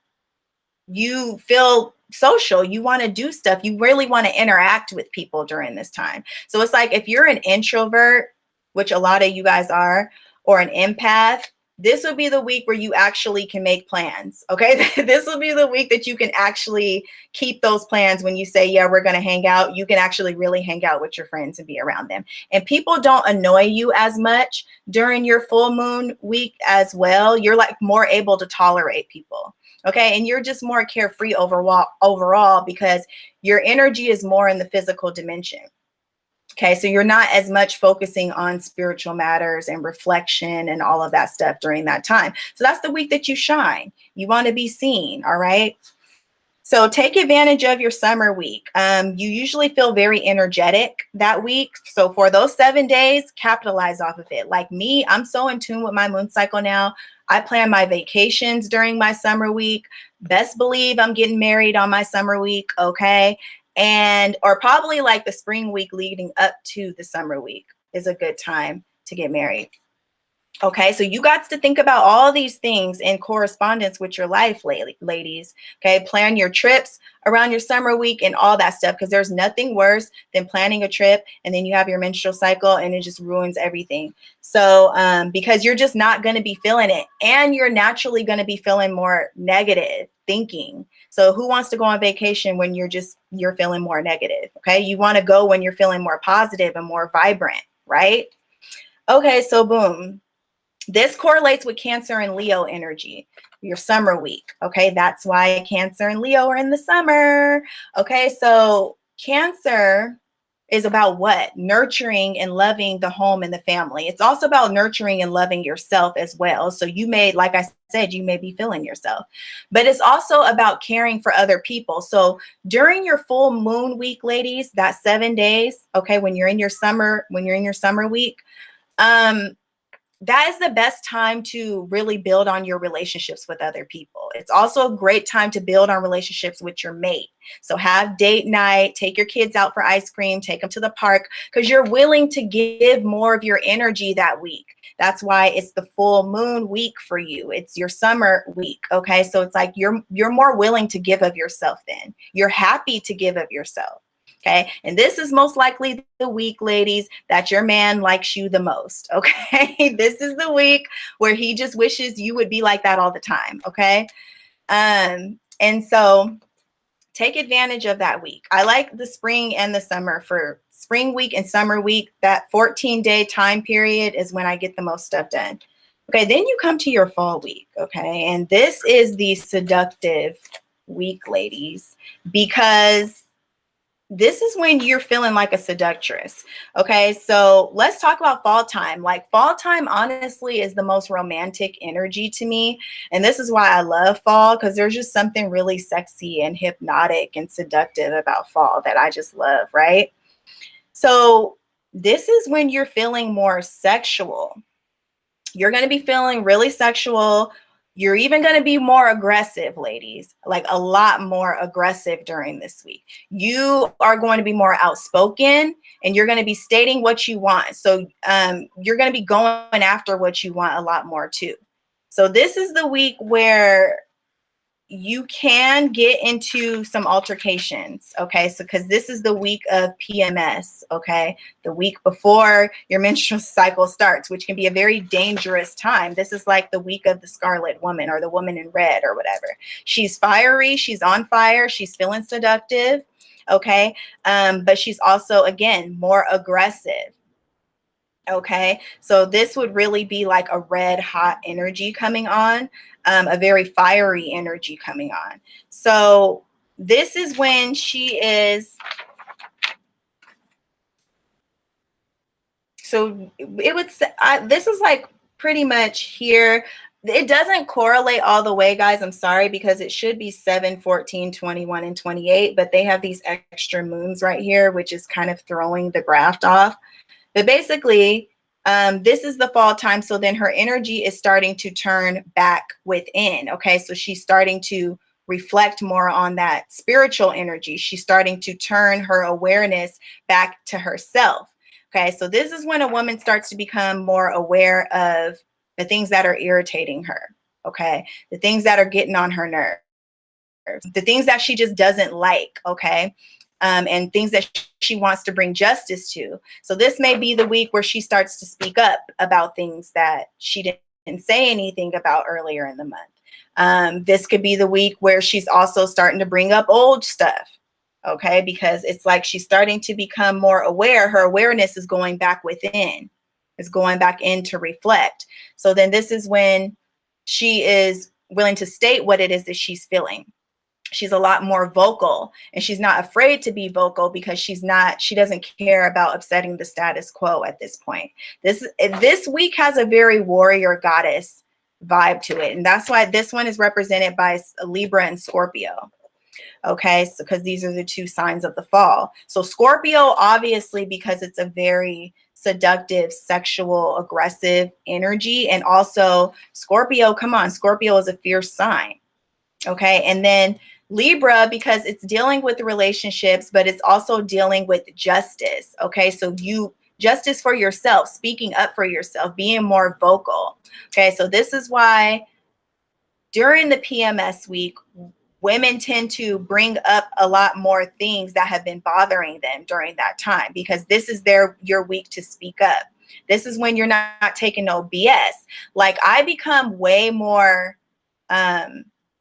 you feel social. You want to do stuff. You really want to interact with people during this time. So it's like if you're an introvert, which a lot of you guys are, or an empath, this will be the week where you actually can make plans. Okay. This will be the week that you can actually keep those plans. When you say, yeah, we're going to hang out, you can actually really hang out with your friends and be around them. And people don't annoy you as much during your full moon week as well. You're like more able to tolerate people. Okay. And you're just more carefree overall because your energy is more in the physical dimension. Okay, so you're not as much focusing on spiritual matters and reflection and all of that stuff during that time. So that's the week that you shine. You want to be seen, all right? So take advantage of your summer week. You usually feel very energetic that week. So for those 7 days, capitalize off of it. Like me, I'm so in tune with my moon cycle now. I plan my vacations during my summer week. Best believe I'm getting married on my summer week, okay? Or probably like the spring week leading up to the summer week is a good time to get married. Okay, so you got to think about all these things in correspondence with your life, ladies. Okay, plan your trips around your summer week and all that stuff, because there's nothing worse than planning a trip and then you have your menstrual cycle and it just ruins everything. So because you're just not going to be feeling it, and you're naturally going to be feeling more negative thinking. So who wants to go on vacation when you're feeling more negative? Okay, you want to go when you're feeling more positive and more vibrant, right? Okay, so boom. This correlates with Cancer and Leo energy, your summer week. Okay, that's why Cancer and Leo are in the summer. Okay, so Cancer is about what? Nurturing and loving the home and the family. It's also about nurturing and loving yourself as well. So you may, like I said, you may be feeling yourself, but it's also about caring for other people. So during your full moon week, ladies, that 7 days, okay, when you're in your summer week, that is the best time to really build on your relationships with other people. It's also a great time to build on relationships with your mate. So have date night, take your kids out for ice cream, take them to the park, because you're willing to give more of your energy that week. That's why it's the full moon week for you. It's your summer week. Okay. So it's like you're more willing to give of yourself then. You're happy to give of yourself. Okay. And this is most likely the week, ladies, that your man likes you the most. Okay. This is the week where he just wishes you would be like that all the time. Okay. And so take advantage of that week. I like the spring and the summer. For spring week and summer week, that 14-day time period is when I get the most stuff done. Okay. Then you come to your fall week. Okay. And this is the seductive week, ladies, because this is when you're feeling like a seductress. Okay, so let's talk about fall time. Like fall time, honestly, is the most romantic energy to me. And this is why I love fall, because there's just something really sexy and hypnotic and seductive about fall that I just love, right? So this is when you're feeling more sexual. You're going to be feeling really sexual. You're even going to be more aggressive, ladies, like a lot more aggressive during this week. You are going to be more outspoken and you're going to be stating what you want. So you're going to be going after what you want a lot more too. So this is the week where you can get into some altercations. Okay. So, because this is the week of PMS. Okay. The week before your menstrual cycle starts, which can be a very dangerous time. This is like the week of the Scarlet Woman or the Woman in Red or whatever. She's fiery. She's on fire. She's feeling seductive. Okay. But she's also, again, more aggressive. Okay, so this would really be like a red hot energy coming on, a very fiery energy coming on. So this is when she is, so it would say, this is like pretty much here. It doesn't correlate all the way, guys. I'm sorry, because it should be 7, 14, 21, and 28, but they have these extra moons right here, which is kind of throwing the graph off. But basically, this is the fall time. So then her energy is starting to turn back within. Okay. So she's starting to reflect more on that spiritual energy. She's starting to turn her awareness back to herself. Okay. So this is when a woman starts to become more aware of the things that are irritating her. Okay. The things that are getting on her nerves, the things that she just doesn't like. Okay. And things that she wants to bring justice to. So this may be the week where she starts to speak up about things that she didn't say anything about earlier in the month. This could be the week where she's also starting to bring up old stuff. Okay, because it's like she's starting to become more aware. Her awareness is going back within, is going back in to reflect. So then this is when she is willing to state what it is that she's feeling. She's a lot more vocal, and she's not afraid to be vocal because she doesn't care about upsetting the status quo at this point. This week has a very warrior goddess vibe to it. And that's why this one is represented by Libra and Scorpio. Okay, so because these are the two signs of the fall. So Scorpio, obviously, because it's a very seductive, sexual, aggressive energy. And also Scorpio, come on, Scorpio is a fierce sign. Okay, and then Libra, because it's dealing with relationships, but it's also dealing with justice. Okay, so justice for yourself, speaking up for yourself, being more vocal. Okay, so this is why during the PMS week, women tend to bring up a lot more things that have been bothering them during that time, because this is your week to speak up. This is when you're not taking no BS. Like I become way more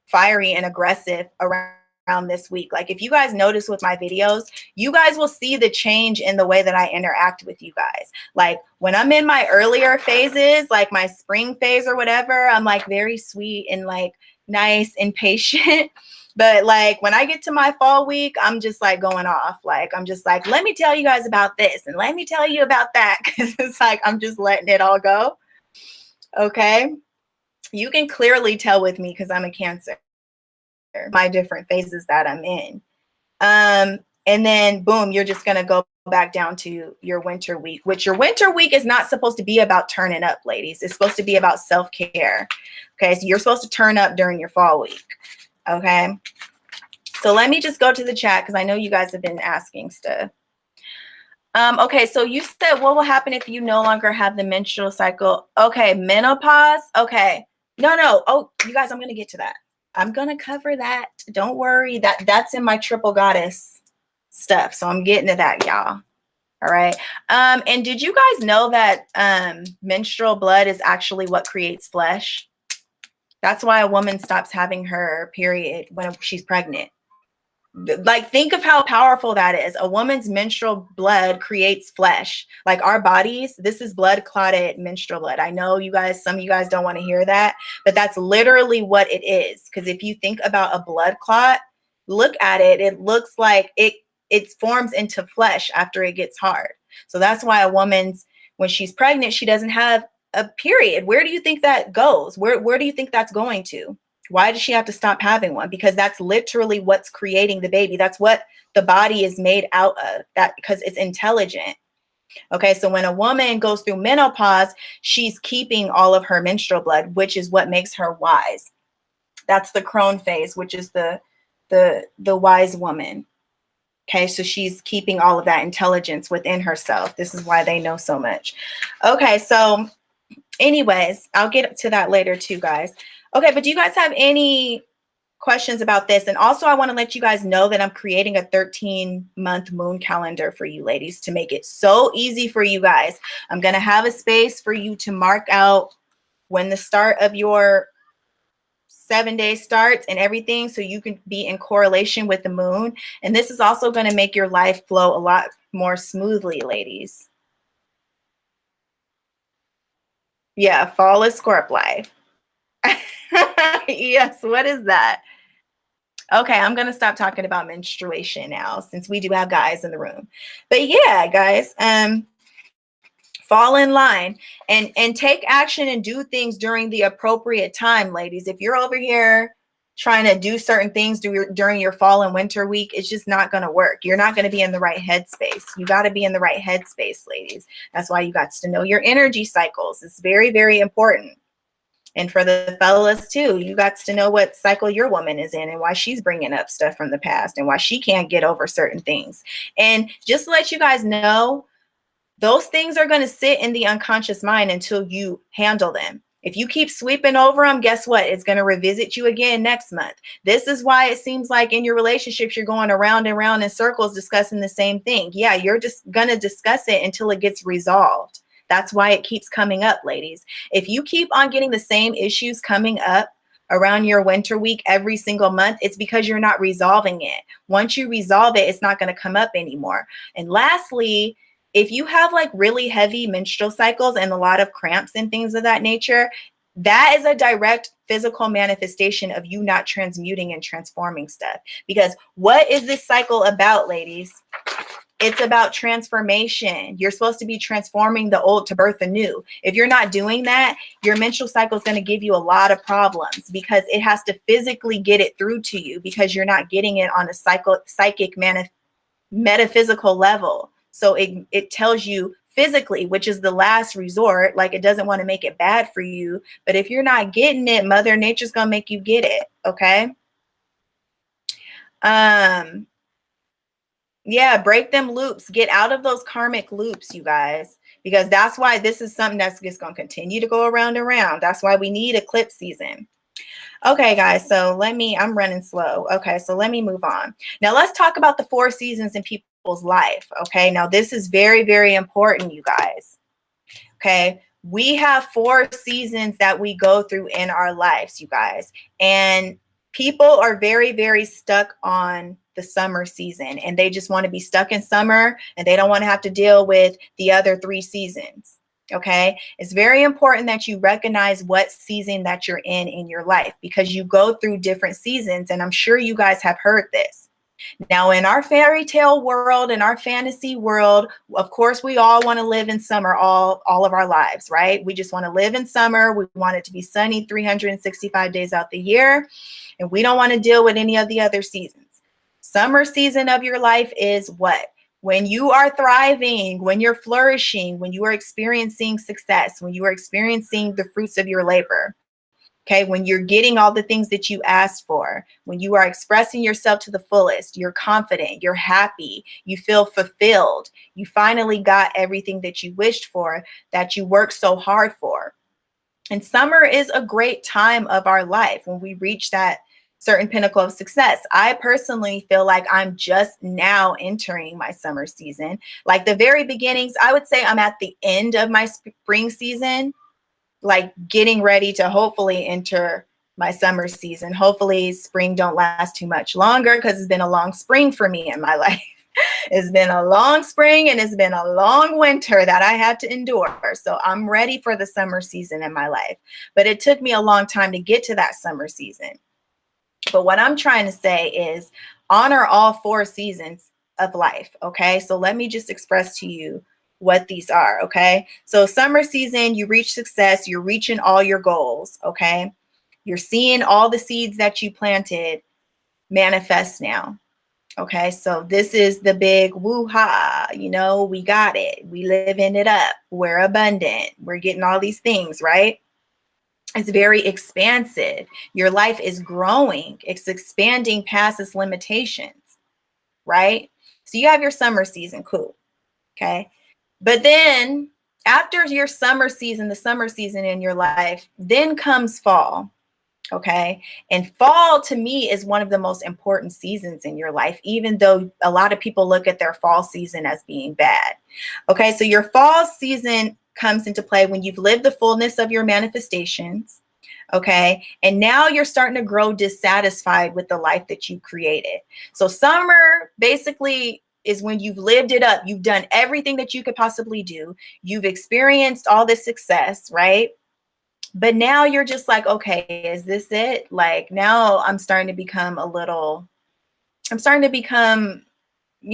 fiery and aggressive around this week. Like if you guys notice with my videos, you guys will see the change in the way that I interact with you guys. Like when I'm in my earlier phases, like my spring phase or whatever, I'm like very sweet and like nice and patient. But like when I get to my fall week, I'm just like going off. Like I'm just like, let me tell you guys about this and let me tell you about that. Cause it's like I'm just letting it all go. Okay. You can clearly tell with me because I'm a Cancer, my different phases that I'm in. And then boom, you're just gonna go back down to your winter week, which your winter week is not supposed to be about turning up, ladies. It's supposed to be about self-care. Okay, so you're supposed to turn up during your fall week. Okay, so let me just go to the chat because I know you guys have been asking stuff. Okay, so you said what will happen if you no longer have the menstrual cycle? Okay, menopause. Okay, no. Oh, you guys, I'm gonna get to that. I'm gonna cover that. Don't worry. That's in my triple goddess stuff. So I'm getting to that, y'all. All right. And did you guys know that menstrual blood is actually what creates flesh? That's why a woman stops having her period when she's pregnant. Like, think of how powerful that is. A woman's menstrual blood creates flesh. Like our bodies, this is blood clotted menstrual blood. I know you guys, some of you guys don't want to hear that, but that's literally what it is. Because if you think about a blood clot, look at it. It looks like it forms into flesh after it gets hard. So that's why a woman's, when she's pregnant, she doesn't have a period. Where do you think that goes? Where do you think that's going to? Why does she have to stop having one? Because that's literally what's creating the baby. That's what the body is made out of, that because it's intelligent. Okay, so when a woman goes through menopause, she's keeping all of her menstrual blood, which is what makes her wise. That's the crone phase, which is the wise woman. Okay, so she's keeping all of that intelligence within herself. This is why they know so much. Okay, so anyways, I'll get to that later too, guys. Okay, but do you guys have any questions about this? And also, I want to let you guys know that I'm creating a 13-month moon calendar for you ladies to make it so easy for you guys. I'm going to have a space for you to mark out when the start of your 7 days starts and everything, so you can be in correlation with the moon. And this is also going to make your life flow a lot more smoothly, ladies. Yeah, fall is Scorp life. Yes, what is that? Okay, I'm going to stop talking about menstruation now since we do have guys in the room. But yeah, guys, fall in line and take action and do things during the appropriate time, ladies. If you're over here trying to do certain things during your fall and winter week, it's just not going to work. You're not going to be in the right headspace. You got to be in the right headspace, ladies. That's why you got to know your energy cycles. It's very, very important. And for the fellas too, you got to know what cycle your woman is in and why she's bringing up stuff from the past and why she can't get over certain things. And just to let you guys know, those things are going to sit in the unconscious mind until you handle them. If you keep sweeping over them, guess what? It's going to revisit you again next month. This is why it seems like in your relationships, you're going around and around in circles discussing the same thing. Yeah, you're just going to discuss it until it gets resolved. That's why it keeps coming up, ladies. If you keep on getting the same issues coming up around your winter week every single month, it's because you're not resolving it. Once you resolve it, it's not going to come up anymore. And lastly, if you have like really heavy menstrual cycles and a lot of cramps and things of that nature, that is a direct physical manifestation of you not transmuting and transforming stuff. Because what is this cycle about, ladies? It's about transformation. You're supposed to be transforming the old to birth the new. If you're not doing that, your menstrual cycle is going to give you a lot of problems because it has to physically get it through to you because you're not getting it on a psychic metaphysical level. So it tells you physically, which is the last resort, like it doesn't want to make it bad for you. But if you're not getting it, Mother Nature's going to make you get it. Okay. Yeah, break them loops. Get out of those karmic loops, you guys, because that's why this is something that's just going to continue to go around and around. That's why we need eclipse season. Okay, guys, so I'm running slow. Okay, so let me move on. Now let's talk about the 4 seasons in people's life. Okay, now this is very, very important, you guys. Okay, we have 4 seasons that we go through in our lives, you guys, and people are very, very stuck on the summer season and they just want to be stuck in summer and they don't want to have to deal with the other 3 seasons. Okay. It's very important that you recognize what season that you're in your life, because you go through different seasons. And I'm sure you guys have heard this. Now, in our fairy tale world, in our fantasy world, of course, we all want to live in summer all of our lives, right? We just want to live in summer. We want it to be sunny 365 days out the year. And we don't want to deal with any of the other seasons. Summer season of your life is what? When you are thriving, when you're flourishing, when you are experiencing success, when you are experiencing the fruits of your labor. Okay, when you're getting all the things that you asked for, when you are expressing yourself to the fullest, you're confident, you're happy, you feel fulfilled, you finally got everything that you wished for, that you worked so hard for. And summer is a great time of our life when we reach that certain pinnacle of success. I personally feel like I'm just now entering my summer season. Like the very beginnings, I would say I'm at the end of my spring season, like getting ready to hopefully enter my summer season. Hopefully spring don't last too much longer, because it's been a long spring for me in my life. It's been a long spring and it's been a long winter that I had to endure. So I'm ready for the summer season in my life. But it took me a long time to get to that summer season. But what I'm trying to say is honor all 4 seasons of life. Okay. So let me just express to you what these are. Okay. So summer season, you reach success, you're reaching all your goals. Okay. You're seeing all the seeds that you planted manifest now. Okay. So this is the big woo-ha, we got it. We living it up. We're abundant. We're getting all these things, right? It's very expansive. Your life is growing. It's expanding past its limitations, right? So you have your summer season, cool. Okay. But then after your summer season, the summer season in your life, then comes fall. Okay. And fall to me is one of the most important seasons in your life, even though a lot of people look at their fall season as being bad. Okay. So your fall season comes into play when you've lived the fullness of your manifestations. Okay. And now you're starting to grow dissatisfied with the life that you created. So summer basically is when you've lived it up. You've done everything that you could possibly do. You've experienced all this success, right? But now you're just like, okay, is this it? Like now I'm starting to become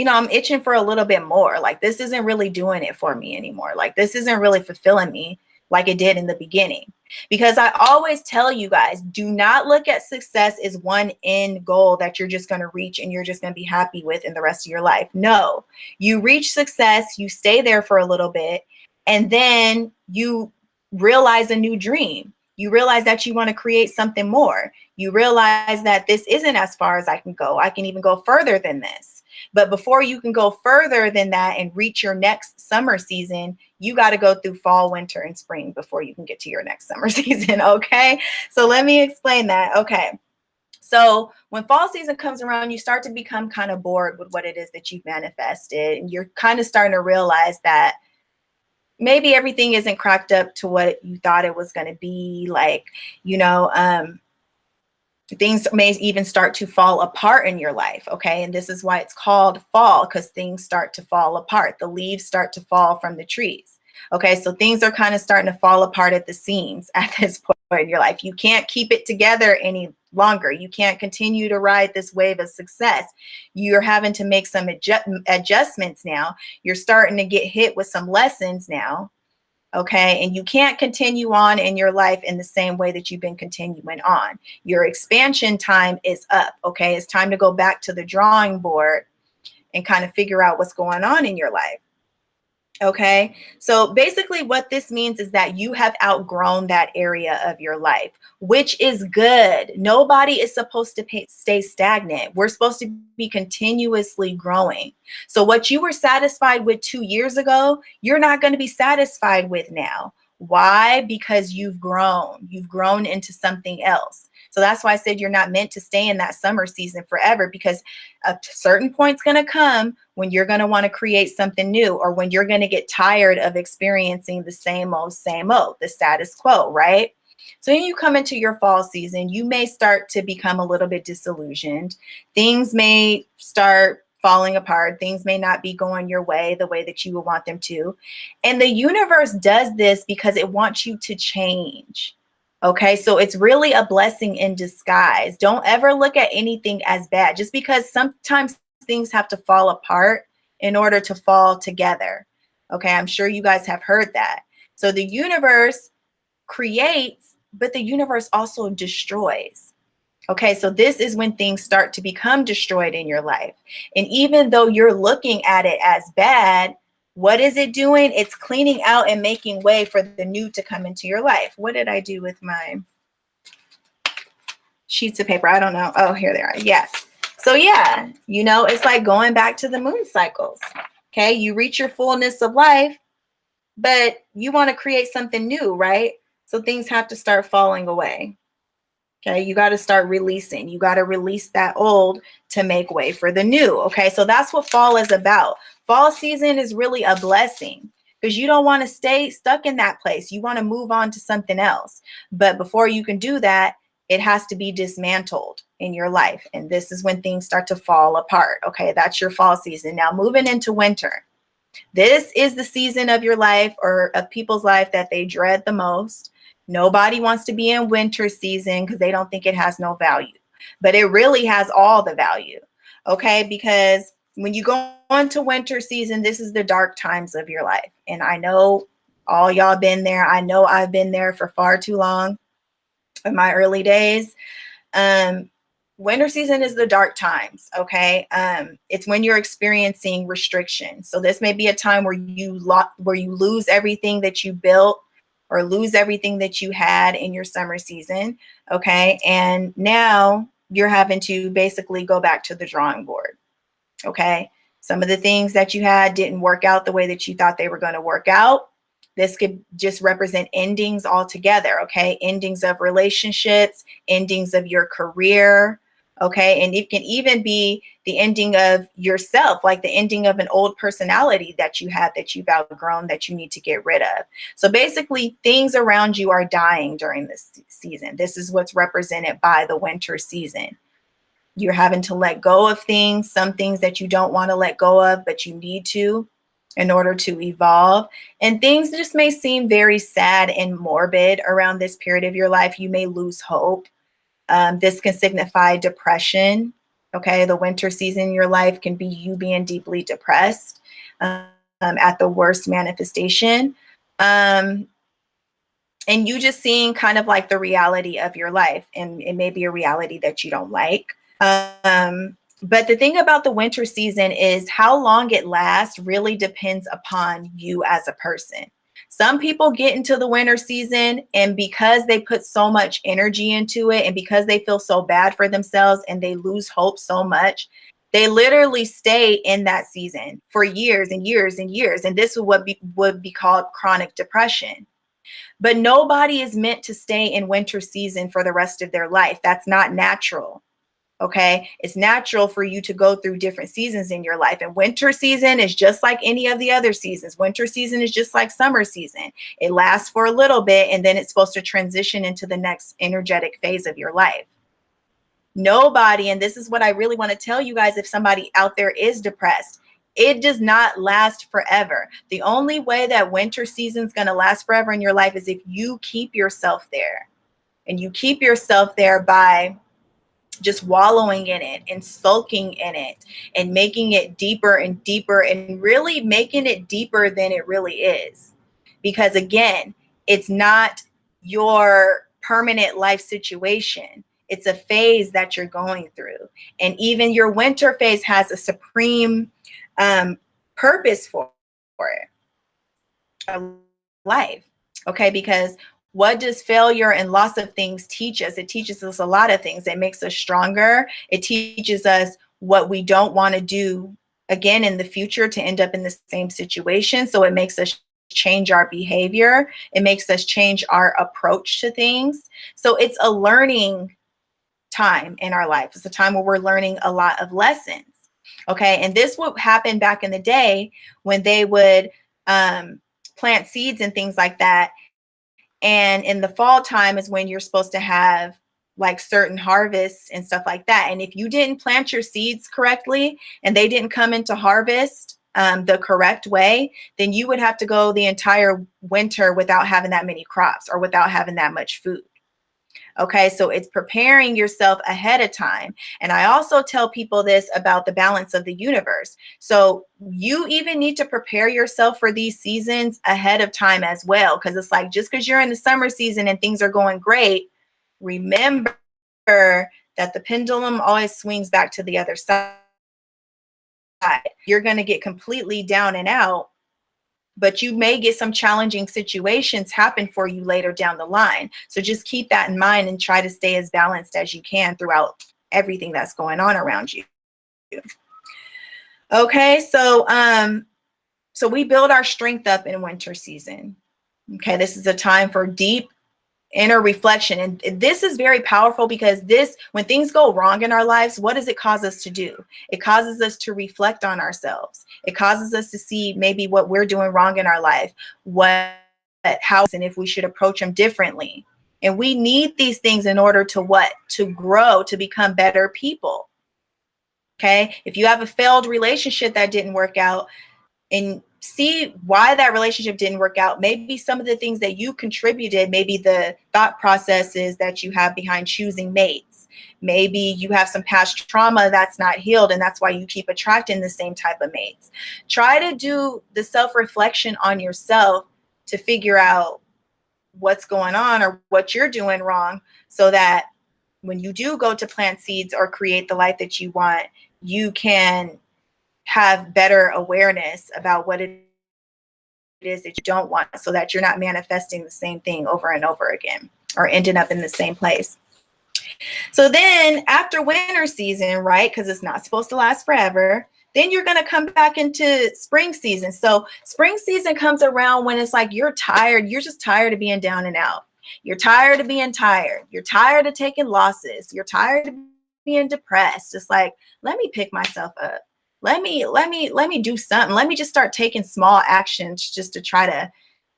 I'm itching for a little bit more. Like this isn't really doing it for me anymore. Like this isn't really fulfilling me like it did in the beginning. Because I always tell you guys, do not look at success as one end goal that you're just going to reach and you're just going to be happy with in the rest of your life. No, you reach success, you stay there for a little bit, and then you realize a new dream. You realize that you want to create something more. You realize that this isn't as far as I can go. I can even go further than this. But before you can go further than that and reach your next summer season, you got to go through fall, winter, and spring before you can get to your next summer season. Okay. So let me explain that. Okay. So when fall season comes around, you start to become kind of bored with what it is that you've manifested. And you're kind of starting to realize that maybe everything isn't cracked up to what you thought it was going to be. Like, things may even start to fall apart in your life. Okay. And this is why it's called fall, because things start to fall apart. The leaves start to fall from the trees. Okay. So things are kind of starting to fall apart at the seams at this point in your life. You can't keep it together any longer. You can't continue to ride this wave of success. You're having to make some adjustments now. You're starting to get hit with some lessons now. Okay. And you can't continue on in your life in the same way that you've been continuing on. Your expansion time is up. Okay. It's time to go back to the drawing board and kind of figure out what's going on in your life. Okay. So basically what this means is that you have outgrown that area of your life, which is good. Nobody is supposed to stay stagnant. We're supposed to be continuously growing. So what you were satisfied with 2 years ago, you're not going to be satisfied with now. Why? Because you've grown. You've grown into something else. So that's why I said you're not meant to stay in that summer season forever, because a certain point's going to come when you're going to want to create something new, or when you're going to get tired of experiencing the same old, the status quo, right? So when you come into your fall season, you may start to become a little bit disillusioned. Things may start falling apart. Things may not be going your way the way that you would want them to. And the universe does this because it wants you to change. Okay, so it's really a blessing in disguise. Don't ever look at anything as bad, just because sometimes things have to fall apart in order to fall together. Okay, I'm sure you guys have heard that. So the universe creates, but the universe also destroys. Okay, so this is when things start to become destroyed in your life. And even though you're looking at it as bad, what is it doing? It's cleaning out and making way for the new to come into your life. What did I do with my sheets of paper? I don't know. Oh, here they are. Yeah. So yeah, you know, it's like going back to the moon cycles. Okay, you reach your fullness of life, but you want to create something new, right? So things have to start falling away. Okay, you got to start releasing. You got to release that old to make way for the new. Okay, so that's what fall is about. Fall season is really a blessing because you don't want to stay stuck in that place. You want to move on to something else. But before you can do that, it has to be dismantled in your life. And this is when things start to fall apart. Okay, that's your fall season. Now moving into winter. This is the season of your life or of people's life that they dread the most. Nobody wants to be in winter season because they don't think it has no value, but it really has all the value. Okay, because when you go into winter season, this is the dark times of your life. And I know all y'all been there. I know I've been there for far too long in my early days. Winter season is the dark times. Okay, it's when you're experiencing restriction. So this may be a time where you lose everything that you built or lose everything that you had in your summer season. Okay, and now you're having to basically go back to the drawing board. Okay, some of the things that you had didn't work out the way that you thought they were going to work out. This could just represent endings altogether. Okay, endings of relationships, endings of your career. Okay, and it can even be the ending of yourself, like the ending of an old personality that you had that you've outgrown that you need to get rid of. So basically, things around you are dying during this season. This is what's represented by the winter season. You're having to let go of things, some things that you don't want to let go of, but you need to in order to evolve. And things just may seem very sad and morbid around this period of your life. You may lose hope. This can signify depression. Okay, the winter season in your life can be you being deeply depressed at the worst manifestation. And you just seeing kind of like the reality of your life. And it may be a reality that you don't like. But the thing about the winter season is how long it lasts really depends upon you as a person. Some people get into the winter season, and because they put so much energy into it and because they feel so bad for themselves and they lose hope so much, they literally stay in that season for years and years and years. And this is what would be called chronic depression. But nobody is meant to stay in winter season for the rest of their life. That's not natural. Okay, it's natural for you to go through different seasons in your life. And winter season is just like any of the other seasons. Winter season is just like summer season. It lasts for a little bit and then it's supposed to transition into the next energetic phase of your life. Nobody, and this is what I really want to tell you guys, if somebody out there is depressed, it does not last forever. The only way that winter season is going to last forever in your life is if you keep yourself there. And you keep yourself there by just wallowing in it and sulking in it and making it deeper and deeper and really making it deeper than it really is. Because again, it's not your permanent life situation. It's a phase that you're going through. And even your winter phase has a supreme purpose for it. Life. Okay, because what does failure and loss of things teach us? It teaches us a lot of things. It makes us stronger. It teaches us what we don't want to do again in the future to end up in the same situation. So it makes us change our behavior. It makes us change our approach to things. So it's a learning time in our life. It's a time where we're learning a lot of lessons. Okay, and this would happen back in the day when they would plant seeds and things like that. And in the fall time is when you're supposed to have like certain harvests and stuff like that. And if you didn't plant your seeds correctly and they didn't come into harvest the correct way, then you would have to go the entire winter without having that many crops or without having that much food. Okay, so it's preparing yourself ahead of time. And I also tell people this about the balance of the universe. So you even need to prepare yourself for these seasons ahead of time as well. Because it's like, just because you're in the summer season and things are going great, remember that the pendulum always swings back to the other side. You're going to get completely down and out, but you may get some challenging situations happen for you later down the line. So just keep that in mind and try to stay as balanced as you can throughout everything that's going on around you. Okay, so so we build our strength up in winter season. Okay, this is a time for deep inner reflection. And this is very powerful because when things go wrong in our lives, what does it cause us to do? It causes us to reflect on ourselves. It causes us to see maybe what we're doing wrong in our life, how, and if we should approach them differently. And we need these things in order to what? To grow, to become better people. Okay. If you have a failed relationship that didn't work out, and see why that relationship didn't work out. Maybe some of the things that you contributed, maybe the thought processes that you have behind choosing mates. Maybe you have some past trauma that's not healed, and that's why you keep attracting the same type of mates. Try to do the self-reflection on yourself to figure out what's going on or what you're doing wrong, so that when you do go to plant seeds or create the life that you want, you can have better awareness about what it is that you don't want, so that you're not manifesting the same thing over and over again or ending up in the same place. So then after winter season, right, because it's not supposed to last forever, then you're going to come back into spring season. So spring season comes around when it's like you're tired. You're just tired of being down and out. You're tired of being tired. You're tired of taking losses. You're tired of being depressed. It's like, let me pick myself up. Let me do something. Let me just start taking small actions just to try to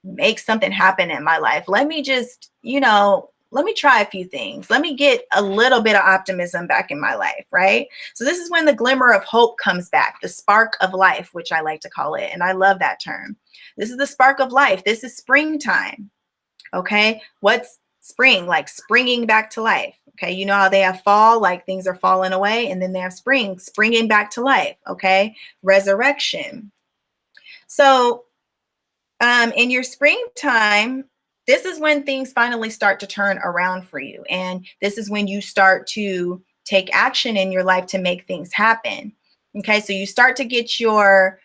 make something happen in my life. Let me just, let me try a few things. Let me get a little bit of optimism back in my life, right? So this is when the glimmer of hope comes back, the spark of life, which I like to call it. And I love that term. This is the spark of life. This is springtime. Okay. What's spring? Like springing back to life. Okay. You know how they have fall, like things are falling away, and then they have spring, springing back to life. Okay. Resurrection. So in your springtime, this is when things finally start to turn around for you. And this is when you start to take action in your life to make things happen. Okay. So you start to get your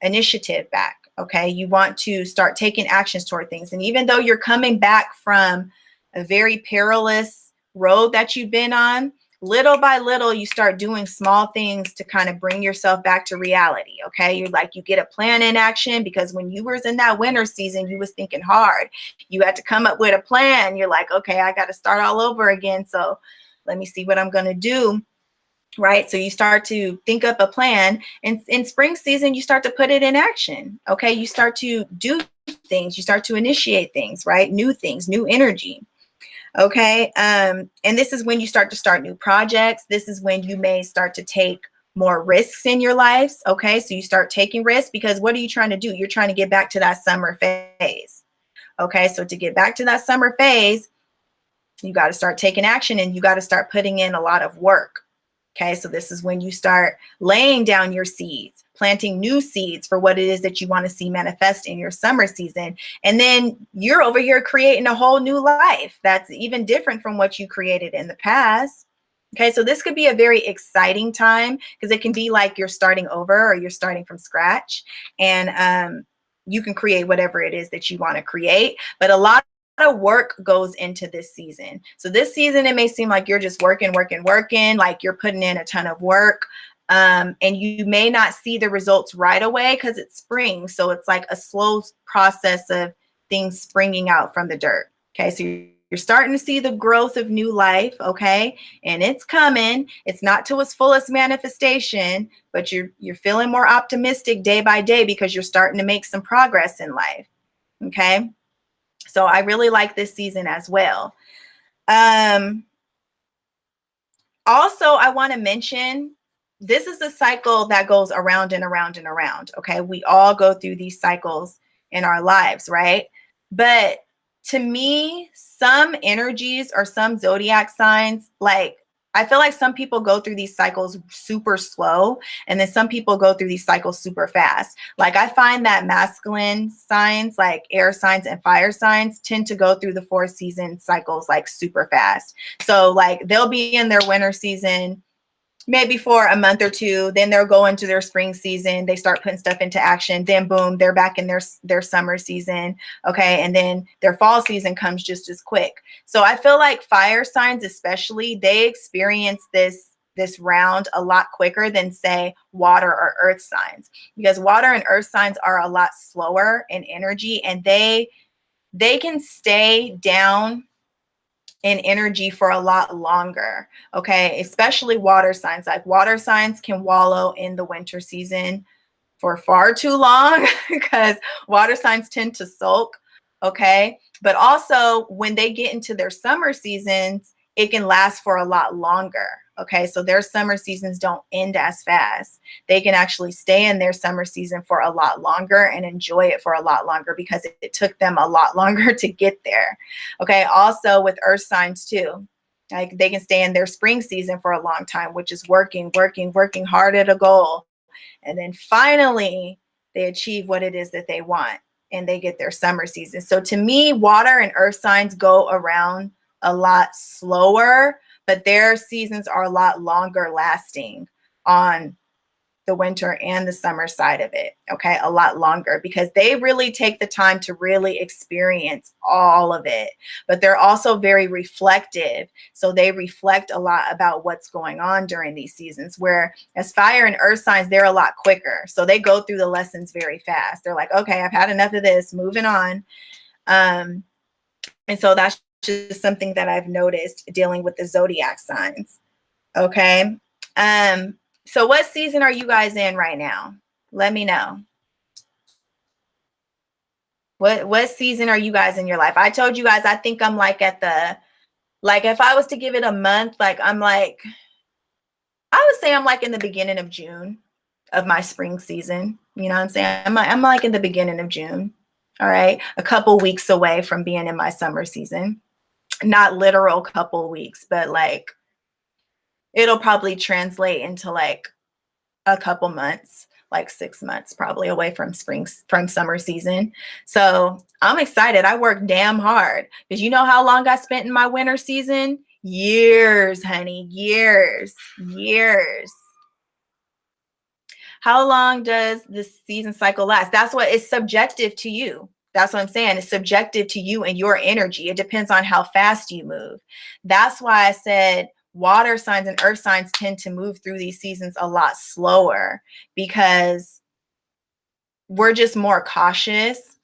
initiative back. Okay. You want to start taking actions toward things. And even though you're coming back from a very perilous road that you've been on, little by little, you start doing small things to kind of bring yourself back to reality. Okay. You're like, you get a plan in action, because when you was in that winter season, you was thinking hard. You had to come up with a plan. You're like, okay, I got to start all over again. So let me see what I'm going to do. Right. So you start to think up a plan, and in spring season, you start to put it in action. Okay. You start to do things. You start to initiate things, right? New things, new energy. Okay. And this is when you start new projects. This is when you may start to take more risks in your lives. Okay. So you start taking risks, because what are you trying to do? You're trying to get back to that summer phase. Okay. So to get back to that summer phase, you got to start taking action, and you got to start putting in a lot of work. Okay, so this is when you start laying down your seeds, planting new seeds for what it is that you want to see manifest in your summer season. And then you're over here creating a whole new life that's even different from what you created in the past. Okay, so this could be a very exciting time, because it can be like you're starting over or you're starting from scratch, and you can create whatever it is that you want to create. But a lot of work goes into this season. So this season, it may seem like you're just working, like you're putting in a ton of work. And you may not see the results right away because it's spring. So it's like a slow process of things springing out from the dirt. Okay, so you're starting to see the growth of new life. Okay, and it's coming. It's not to its fullest manifestation, but you're feeling more optimistic day by day, because you're starting to make some progress in life. Okay. So I really like this season as well. Also, I want to mention this is a cycle that goes around and around and around. Okay. We all go through these cycles in our lives, right? But to me, some energies or some zodiac signs, like I feel like some people go through these cycles super slow, and then some people go through these cycles super fast. Like I find that masculine signs, like air signs and fire signs, tend to go through the 4 season cycles like super fast. So like they'll be in their winter season maybe for a month or two, then they'll go into their spring season, they start putting stuff into action, then boom, they're back in their summer season. Okay, and then their fall season comes just as quick. So I feel like fire signs especially, they experience this round a lot quicker than say water or earth signs, because water and earth signs are a lot slower in energy, and they can stay down in energy for a lot longer. Okay. Especially water signs. Like water signs can wallow in the winter season for far too long because water signs tend to sulk. Okay. But also when they get into their summer seasons, it can last for a lot longer. Okay. So their summer seasons don't end as fast. They can actually stay in their summer season for a lot longer and enjoy it for a lot longer because it took them a lot longer to get there. Okay. Also with earth signs too. Like they can stay in their spring season for a long time, which is working hard at a goal. And then finally, they achieve what it is that they want and they get their summer season. So to me, water and earth signs go around a lot slower, but their seasons are a lot longer lasting on the winter and the summer side of it. Okay. A lot longer because they really take the time to really experience all of it, but they're also very reflective. So they reflect a lot about what's going on during these seasons, where as fire and earth signs, they're a lot quicker. So they go through the lessons very fast. They're like, okay, I've had enough of this, moving on. And so that's just something that I've noticed dealing with the zodiac signs. Okay. So what season are you guys in right now? Let me know. What season are you guys in your life? I told you guys I think I'm like at the, like if I was to give it a month, like I'm like, I would say I'm like in the beginning of June of my spring season. You know what I'm saying? I'm like in the beginning of June. All right. A couple weeks away from being in my summer season. Not literal couple weeks, but like it'll probably translate into like a couple months, like 6 months probably away from summer season. So I'm excited. I worked damn hard because you know how long I spent in my winter season? Years, honey, years. How long does this season cycle last? That's what is subjective to you. That's what I'm saying. It's subjective to you and your energy. It depends on how fast you move. That's why I said water signs and earth signs tend to move through these seasons a lot slower because we're just more cautious.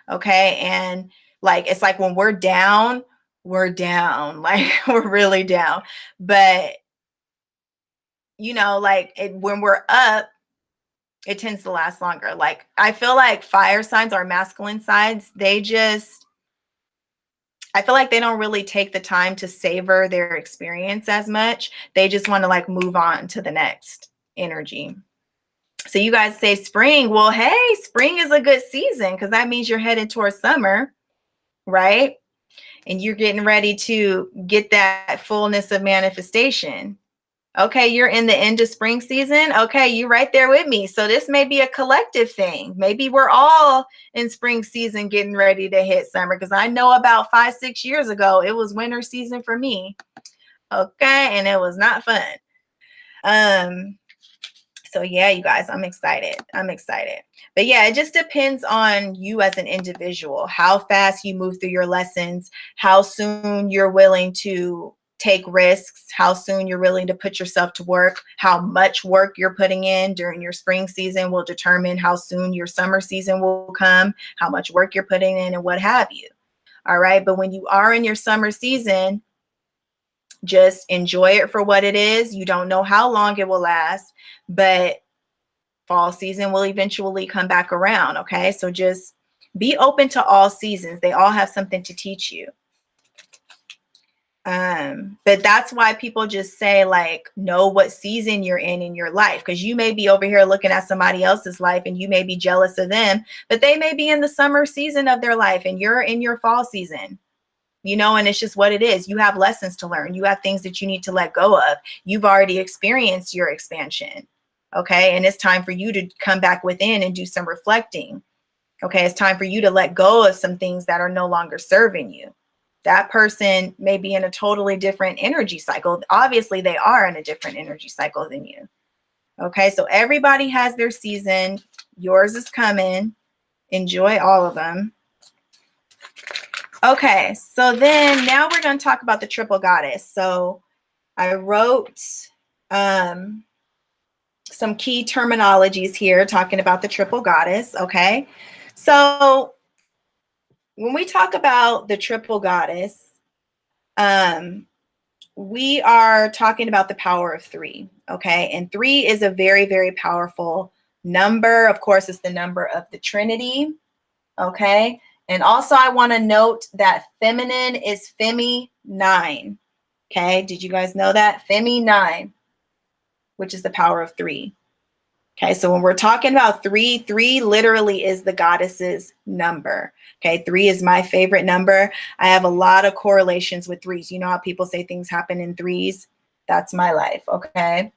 Okay. And like, it's like when we're down, like we're really down. But, you know, like when we're up, it tends to last longer. Like I feel like fire signs are masculine signs. I feel like they don't really take the time to savor their experience as much. They just want to like move on to the next energy. So you guys say spring. Well, hey, spring is a good season because that means you're headed towards summer, right? And you're getting ready to get that fullness of manifestation. Okay, you're in the end of spring season. Okay, you're right there with me. So this may be a collective thing. Maybe we're all in spring season getting ready to hit summer because I know about 5-6 years ago, it was winter season for me. Okay, and it was not fun. So yeah, you guys, I'm excited. But yeah, it just depends on you as an individual, how fast you move through your lessons, how soon you're willing to take risks, how soon you're willing to put yourself to work, how much work you're putting in during your spring season will determine how soon your summer season will come, how much work you're putting in and what have you. All right. But when you are in your summer season, just enjoy it for what it is. You don't know how long it will last, but fall season will eventually come back around. Okay. So just be open to all seasons. They all have something to teach you. But that's why people just say, like, know what season you're in your life, because you may be over here looking at somebody else's life and you may be jealous of them, but they may be in the summer season of their life and you're in your fall season. And it's just what it is. You have lessons to learn. You have things that you need to let go of. You've already experienced your expansion. Okay. And it's time for you to come back within and do some reflecting. Okay. It's time for you to let go of some things that are no longer serving you. That person may be in a totally different energy cycle. Obviously, they are in a different energy cycle than you. Okay. So everybody has their season. Yours is coming. Enjoy all of them. Okay, so then now we're going to talk about the triple goddess. So I wrote some key terminologies here talking about the triple goddess. Okay, so when we talk about the triple goddess, we are talking about the power of 3. Okay, and 3 is a very, very powerful number. Of course, it's the number of the Trinity. Okay. And also I want to note that feminine is Femi 9. Okay. Did you guys know that? Femi 9, which is the power of 3. Okay. So when we're talking about 3, 3 literally is the goddess's number. Okay. 3 is my favorite number. I have a lot of correlations with 3s. You know how people say things happen in 3s? That's my life. Okay.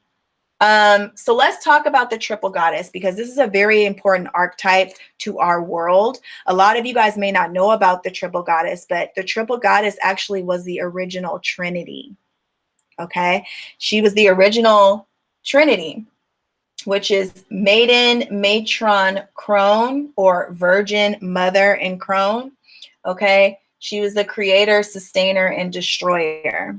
So let's talk about the triple goddess, because this is a very important archetype to our world. A lot of you guys may not know about the triple goddess, but the triple goddess actually was the original Trinity. Okay. She was the original Trinity, which is maiden, matron, crone, or virgin, mother, and crone. Okay. She was the creator, sustainer, and destroyer.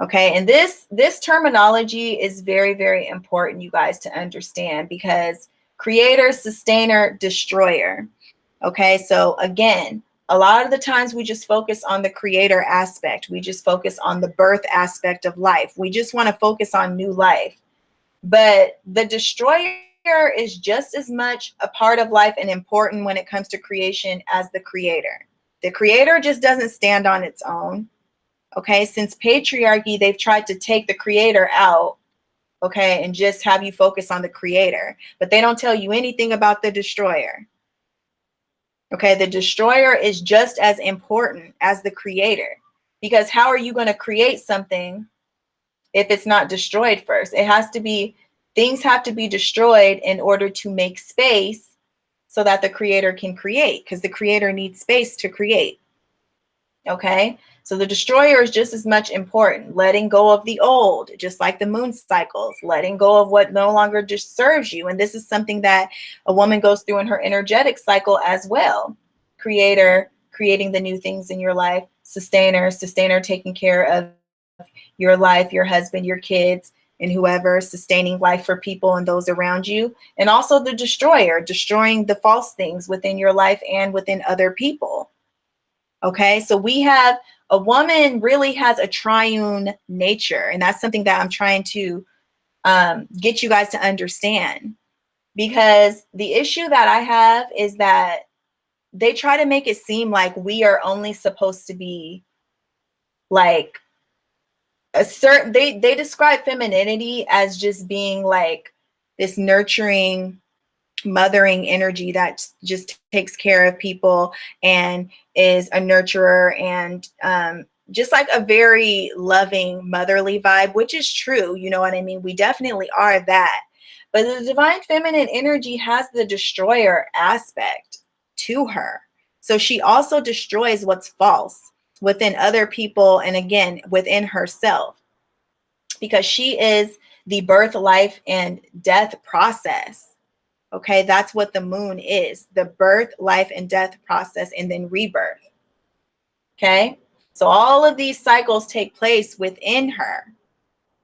Okay, and this terminology is very, very important, you guys, to understand, because creator, sustainer, destroyer. Okay, so again, a lot of the times we just focus on the creator aspect. We just focus on the birth aspect of life. We just want to focus on new life. But the destroyer is just as much a part of life and important when it comes to creation as the creator. The creator just doesn't stand on its own. Okay, since patriarchy, they've tried to take the creator out, okay, and just have you focus on the creator, but they don't tell you anything about the destroyer. Okay, the destroyer is just as important as the creator, because how are you going to create something if it's not destroyed first? It has to be, things have to be destroyed in order to make space so that the creator can create, because the creator needs space to create. Okay, so the destroyer is just as much important. Letting go of the old, just like the moon cycles, letting go of what no longer just serves you. And this is something that a woman goes through in her energetic cycle as well. Creator, creating the new things in your life. Sustainer, taking care of your life, your husband, your kids, and whoever, sustaining life for people and those around you. And also the destroyer, destroying the false things within your life and within other people. Okay, so we have, a woman really has a triune nature, and that's something that I'm trying to get you guys to understand, because the issue that I have is that they try to make it seem like we are only supposed to be like a certain, they describe femininity as just being like this nurturing, mothering energy that just takes care of people and is a nurturer, and just like a very loving motherly vibe, which is true. You know what I mean? We definitely are that. But the divine feminine energy has the destroyer aspect to her. So she also destroys what's false within other people, and again, within herself, because she is the birth, life, and death process. Okay, that's what the moon is, the birth, life, and death process, and then rebirth. Okay, so all of these cycles take place within her,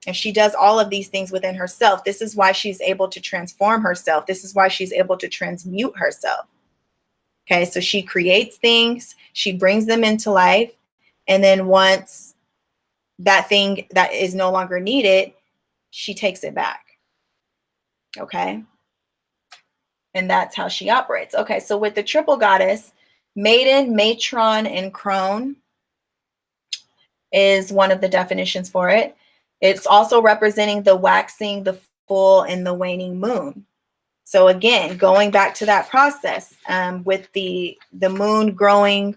and she does all of these things within herself. This is why she's able to transform herself. This is why she's able to transmute herself. Okay, so she creates things, she brings them into life, and then once that thing that is no longer needed, she takes it back. Okay. And that's how she operates. Okay, so with the triple goddess, maiden, matron, and crone, is one of the definitions for it. It's also representing the waxing, the full, and the waning moon. So again, going back to that process with the moon growing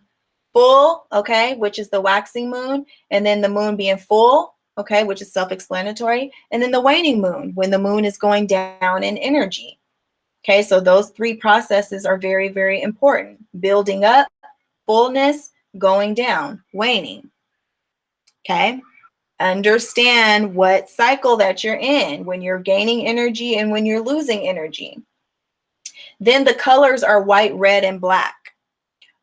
full, okay, which is the waxing moon, and then the moon being full, okay, which is self-explanatory, and then the waning moon, when the moon is going down in energy. Okay, so those three processes are very, very important. Building up, fullness, going down, waning. Okay, understand what cycle that you're in when you're gaining energy and when you're losing energy. Then the colors are white, red, and black.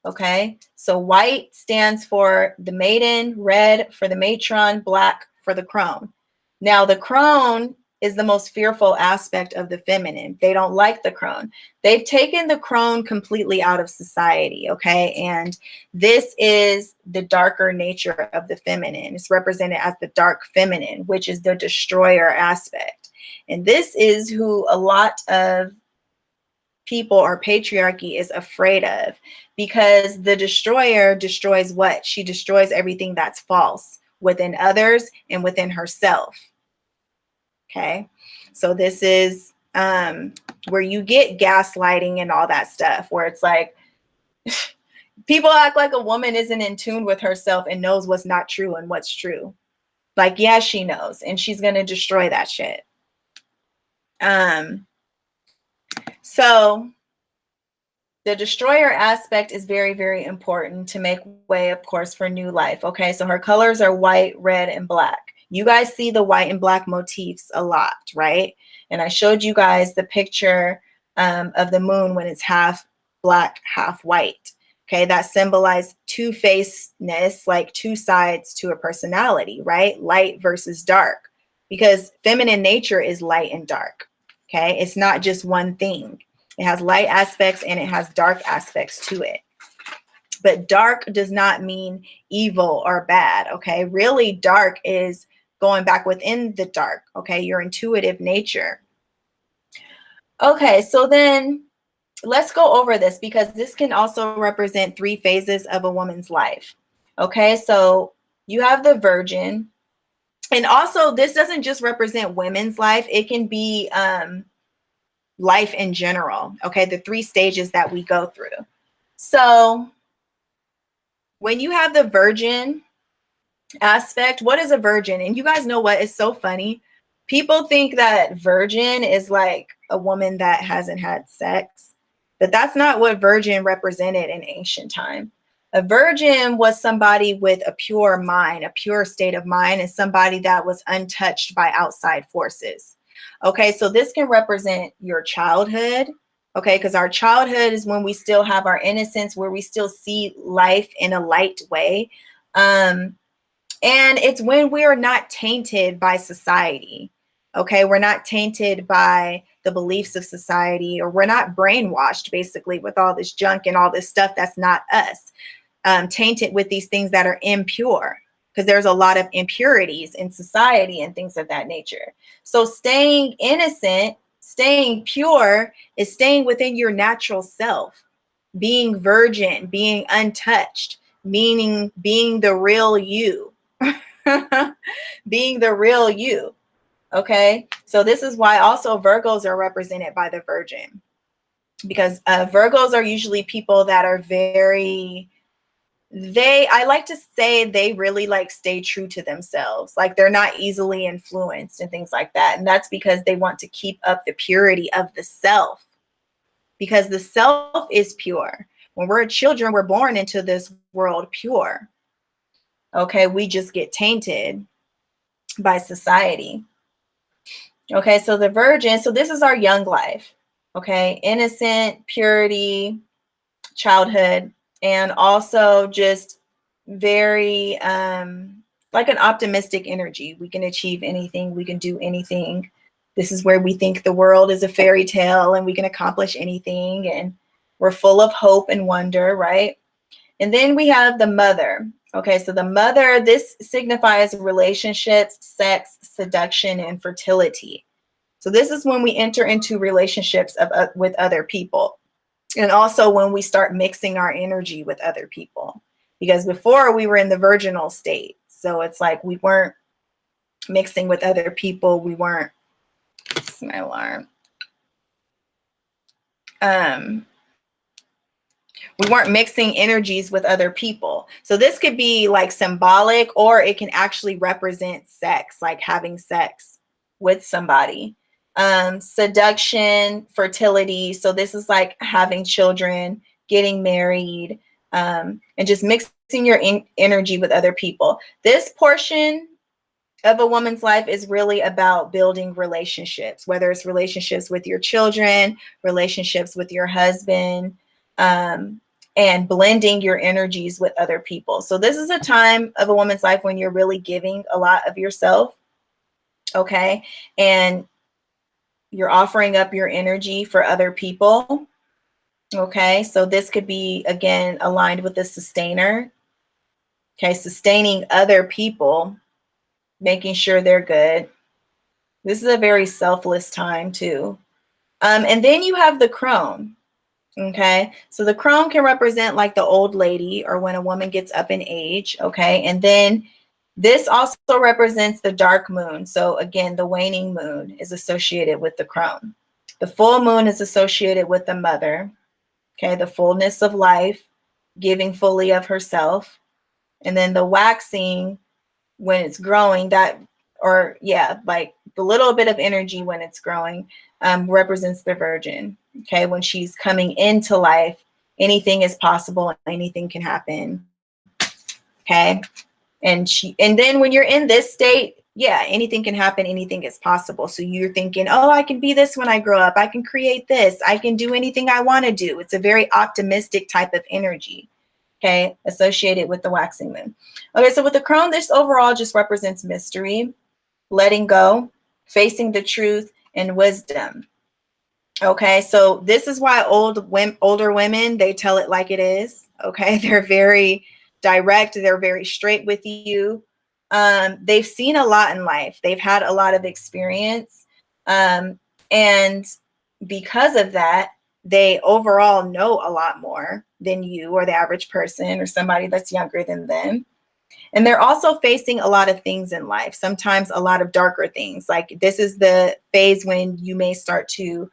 Okay, so white stands for the maiden, red for the matron, black for the crone. Now, the crone is the most fearful aspect of the feminine. They don't like the crone. They've taken the crone completely out of society, okay? And this is the darker nature of the feminine. It's represented as the dark feminine, which is the destroyer aspect. And this is who a lot of people or patriarchy is afraid of, because the destroyer destroys what? She destroys everything that's false within others and within herself. Okay, so this is where you get gaslighting and all that stuff, where it's like people act like a woman isn't in tune with herself and knows what's not true and what's true. Like, yeah, she knows, and she's going to destroy that shit. So the destroyer aspect is very, very important to make way, of course, for new life. Okay, so her colors are white, red, and black. You guys see the white and black motifs a lot, right? And I showed you guys the picture of the moon when it's half black, half white. Okay, that symbolized two-facedness, like two sides to a personality, right? Light versus dark, because feminine nature is light and dark. Okay, it's not just one thing. It has light aspects and it has dark aspects to it. But dark does not mean evil or bad, okay? Really, dark is going back within the dark, okay? Your intuitive nature. Okay, so then let's go over this, because this can also represent three phases of a woman's life. Okay, so you have the virgin. And also, this doesn't just represent women's life. It can be life in general, okay? The three stages that we go through. So when you have the virgin aspect, what is a virgin? And you guys know what is so funny? People think that virgin is like a woman that hasn't had sex, but that's not what virgin represented in ancient time. A virgin was somebody with a pure mind, a pure state of mind, and somebody that was untouched by outside forces. Okay, so this can represent your childhood, okay, because our childhood is when we still have our innocence, where we still see life in a light way. And it's when we are not tainted by society, okay? We're not tainted by the beliefs of society, or we're not brainwashed, basically, with all this junk and all this stuff that's not us, tainted with these things that are impure, because there's a lot of impurities in society and things of that nature. So staying innocent, staying pure, is staying within your natural self, being virgin, being untouched, meaning being the real you, being the real you. Okay, so this is why also Virgos are represented by the virgin, because Virgos are usually people that are very, I like to say they really like stay true to themselves. Like, they're not easily influenced and things like that. And that's because they want to keep up the purity of the self, because the self is pure. When we're children, we're born into this world pure. Okay, we just get tainted by society. Okay, so the virgin, so this is our young life. Okay, innocent, purity, childhood, and also just very like an optimistic energy. We can achieve anything, we can do anything. This is where we think the world is a fairy tale and we can accomplish anything, and we're full of hope and wonder, right? And then we have the mother. Okay, so the mother, this signifies relationships, sex, seduction, and fertility. So this is when we enter into relationships with other people. And also when we start mixing our energy with other people. Because before we were in the virginal states. So it's like we weren't mixing with other people. We weren't, it's my alarm. We weren't mixing energies with other people. So this could be like symbolic, or it can actually represent sex, like having sex with somebody. Seduction, fertility. So this is like having children, getting married, and just mixing your energy with other people. This portion of a woman's life is really about building relationships, whether it's relationships with your children, relationships with your husband, and blending your energies with other people. So this is a time of a woman's life when you're really giving a lot of yourself, okay? And you're offering up your energy for other people, okay? So this could be, again, aligned with the sustainer, okay? Sustaining other people, making sure they're good. This is a very selfless time too. And then you have the crone. Okay, so the crone can represent like the old lady, or when a woman gets up in age. Okay, and then this also represents the dark moon. So again, the waning moon is associated with the crone. The full moon is associated with the mother. Okay, the fullness of life, giving fully of herself. And then the waxing, when it's growing, that, or yeah, like the little bit of energy when it's growing, represents the virgin. Okay, when she's coming into life, anything is possible, anything can happen. Okay, and then when you're in this state, yeah, anything can happen, anything is possible. So you're thinking, oh, I can be this when I grow up, I can create this, I can do anything I want to do. It's a very optimistic type of energy, okay, associated with the waxing moon. Okay, so with the crone, this overall just represents mystery, letting go, facing the truth, and wisdom. Okay, so this is why older women, they tell it like it is. Okay, they're very direct, they're very straight with you. They've seen a lot in life, they've had a lot of experience, and because of that, they overall know a lot more than you or the average person or somebody that's younger than them. And they're also facing a lot of things in life, sometimes a lot of darker things. Like this is the phase when you may start to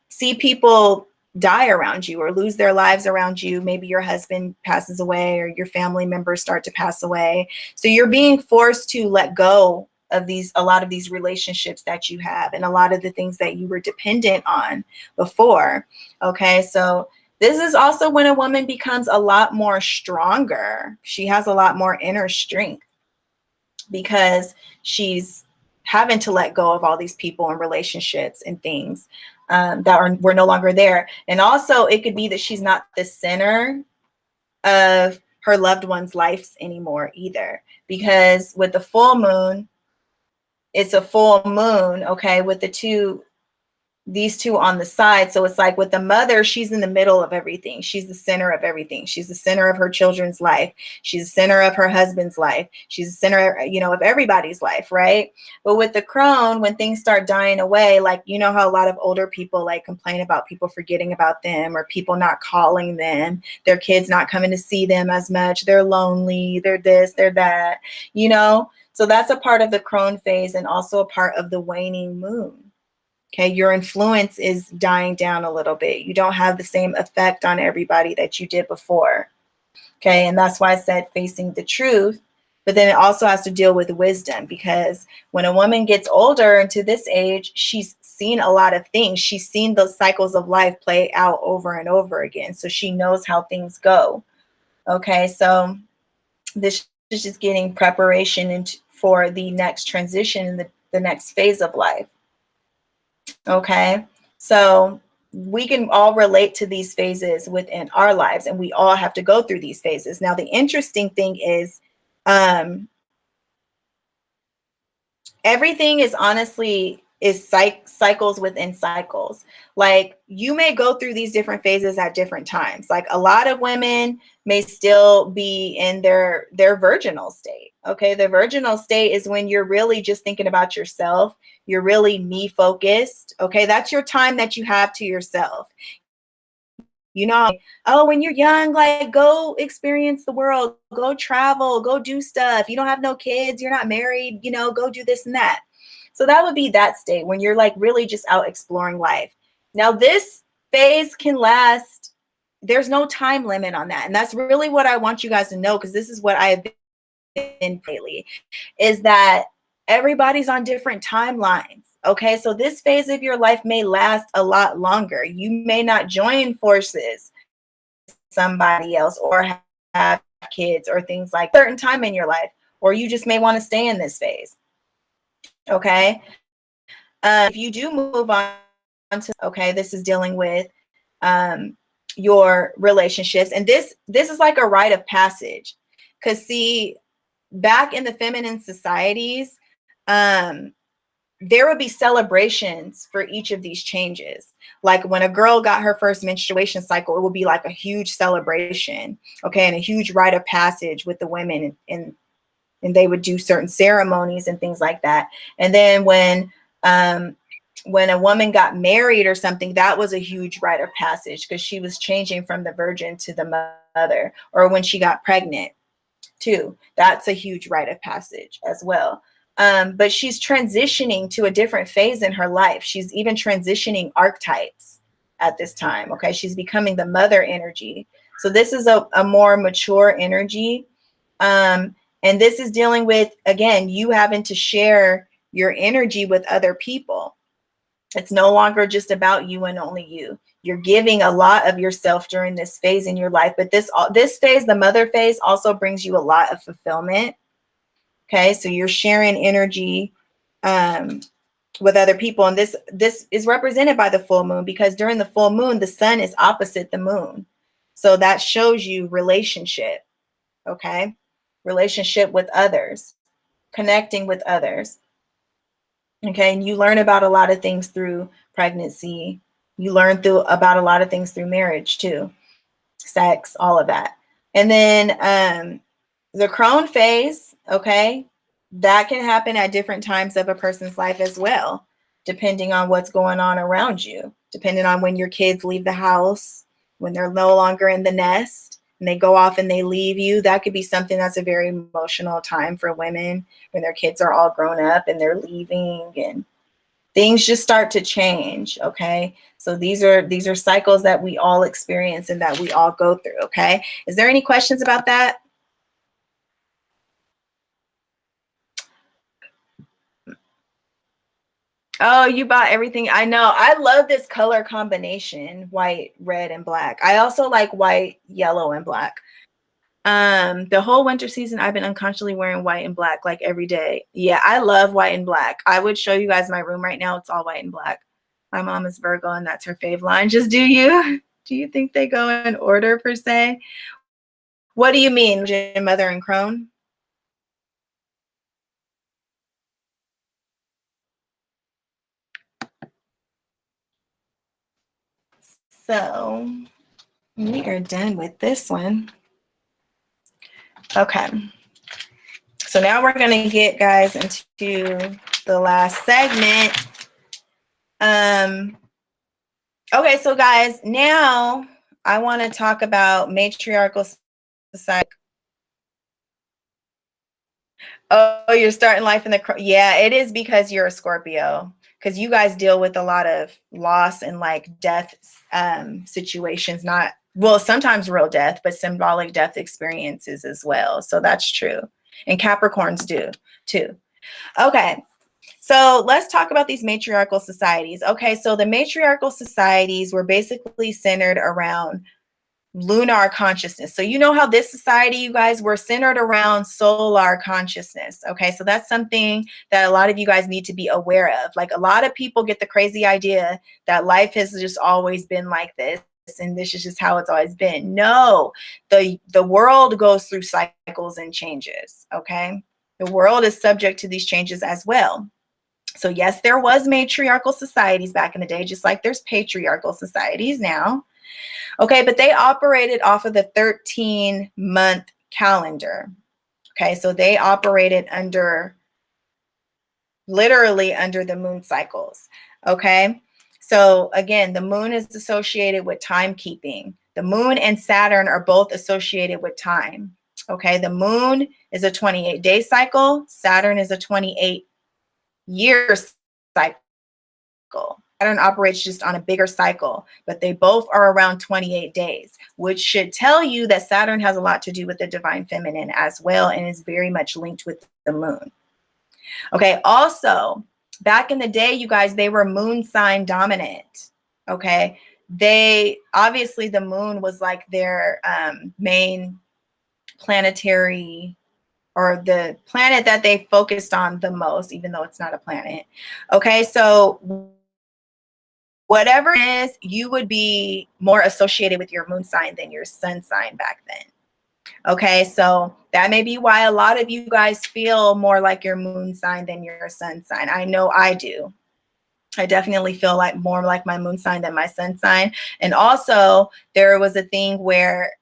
see people die around you or lose their lives around you. Maybe your husband passes away or your family members start to pass away. So you're being forced to let go of a lot of these relationships that you have and a lot of the things that you were dependent on before. Okay, so this is also when a woman becomes a lot more stronger. She has a lot more inner strength because she's having to let go of all these people and relationships and things were no longer there. And also it could be that she's not the center of her loved one's lives anymore either, because with the full moon, it's a full moon, okay, with these two on the side. So it's like with the mother, she's in the middle of everything. She's the center of everything. She's the center of her children's life. She's the center of her husband's life. She's the center, of everybody's life, right? But with the crone, when things start dying away, like, you know how a lot of older people like complain about people forgetting about them or people not calling them, their kids not coming to see them as much. They're lonely, they're this, they're that, So that's a part of the crone phase and also a part of the waning moon. Okay, your influence is dying down a little bit. You don't have the same effect on everybody that you did before. Okay, and that's why I said facing the truth, but then it also has to deal with wisdom, because when a woman gets older into this age, she's seen a lot of things. She's seen those cycles of life play out over and over again. So she knows how things go. Okay, so this is just getting preparation for the next transition in the next phase of life. Okay, so we can all relate to these phases within our lives, and we all have to go through these phases. Now, the interesting thing is everything is honestly cycles within cycles. Like you may go through these different phases at different times. Like a lot of women may still be in their virginal state. Okay, the virginal state is when you're really just thinking about yourself. You're really me focused. Okay, that's your time that you have to yourself. You know, oh, when you're young, like go experience the world, go travel, go do stuff. You don't have no kids, you're not married, you know, go do this and that. So that would be that state when you're like really just out exploring life. Now, this phase can last, there's no time limit on that. And that's really what I want you guys to know, because this is what I have been lately, is that everybody's on different timelines. Okay, so this phase of your life may last a lot longer. You may not join forces with somebody else or have kids or things like certain time in your life, or you just may want to stay in this phase. Okay, if you do move on to, okay, this is dealing with your relationships, and this is like a rite of passage, because see, back in the feminine societies, there would be celebrations for each of these changes. Like when a girl got her first menstruation cycle, it would be like a huge celebration, okay, and a huge rite of passage with the women, and they would do certain ceremonies and things like that. And then when a woman got married or something, that was a huge rite of passage because she was changing from the virgin to the mother. Or when she got pregnant too, that's a huge rite of passage as well. But she's transitioning to a different phase in her life. She's even transitioning archetypes at this time. Okay, she's becoming the mother energy. So this is a more mature energy. And this is dealing with, again, you having to share your energy with other people. It's no longer just about you and only you. You're giving a lot of yourself during this phase in your life. But this phase, the mother phase, also brings you a lot of fulfillment. Okay, so you're sharing energy with other people. And this is represented by the full moon, because during the full moon, the sun is opposite the moon. So that shows you relationship. Okay, relationship with others, connecting with others. Okay, and you learn about a lot of things through pregnancy. You learn about a lot of things through marriage too, sex, all of that. And then the crone phase, okay, that can happen at different times of a person's life as well, depending on what's going on around you, depending on when your kids leave the house, when they're no longer in the nest and they go off and they leave you. That could be something that's a very emotional time for women, when their kids are all grown up and they're leaving and things just start to change. Okay, so these are cycles that we all experience and that we all go through. Okay, is there any questions about that? Oh, you bought everything. I know. I love this color combination, white, red, and black. I also like white, yellow, and black. The whole winter season, I've been unconsciously wearing white and black like every day. Yeah, I love white and black. I would show you guys my room right now. It's all white and black. My mom is Virgo, and that's her fave line. Just do you? Do you think they go in order per se? What do you mean, mother and crone? So we are done with this one. Okay. So now we're going to get, guys, into the last segment. Okay, so guys, now I want to talk about matriarchal society. Oh, you're starting life in the, yeah, it is because you're a Scorpio, because you guys deal with a lot of loss and like death situations, not, well, sometimes real death, but symbolic death experiences as well. So that's true. And Capricorns do too. Okay. So let's talk about these matriarchal societies. Okay. So the matriarchal societies were basically centered around lunar consciousness. So you know how this society, you guys, were centered around solar consciousness. Okay, so that's something that a lot of you guys need to be aware of. Like a lot of people get the crazy idea that life has just always been like this and this is just how it's always been. No, the world goes through cycles and changes. Okay, the world is subject to these changes as well. So yes, there was matriarchal societies back in the day, just like there's patriarchal societies now. Okay, but they operated off of the 13-month calendar. Okay, so they operated literally under the moon cycles. Okay, So again, the moon is associated with timekeeping. The moon and Saturn are both associated with time. Okay, the moon is a 28-day cycle. Saturn is a 28-year cycle. Saturn operates just on a bigger cycle, but they both are around 28 days, which should tell you that Saturn has a lot to do with the divine feminine as well, and is very much linked with the moon. Okay, also, back in the day, you guys, they were moon sign dominant. Okay, they obviously, the moon was like their main planetary, or the planet that they focused on the most, even though it's not a planet. Okay, so whatever it is, you would be more associated with your moon sign than your sun sign back then. Okay, so that may be why a lot of you guys feel more like your moon sign than your sun sign. I know I do. I definitely feel like more like my moon sign than my sun sign. And also, there was a thing where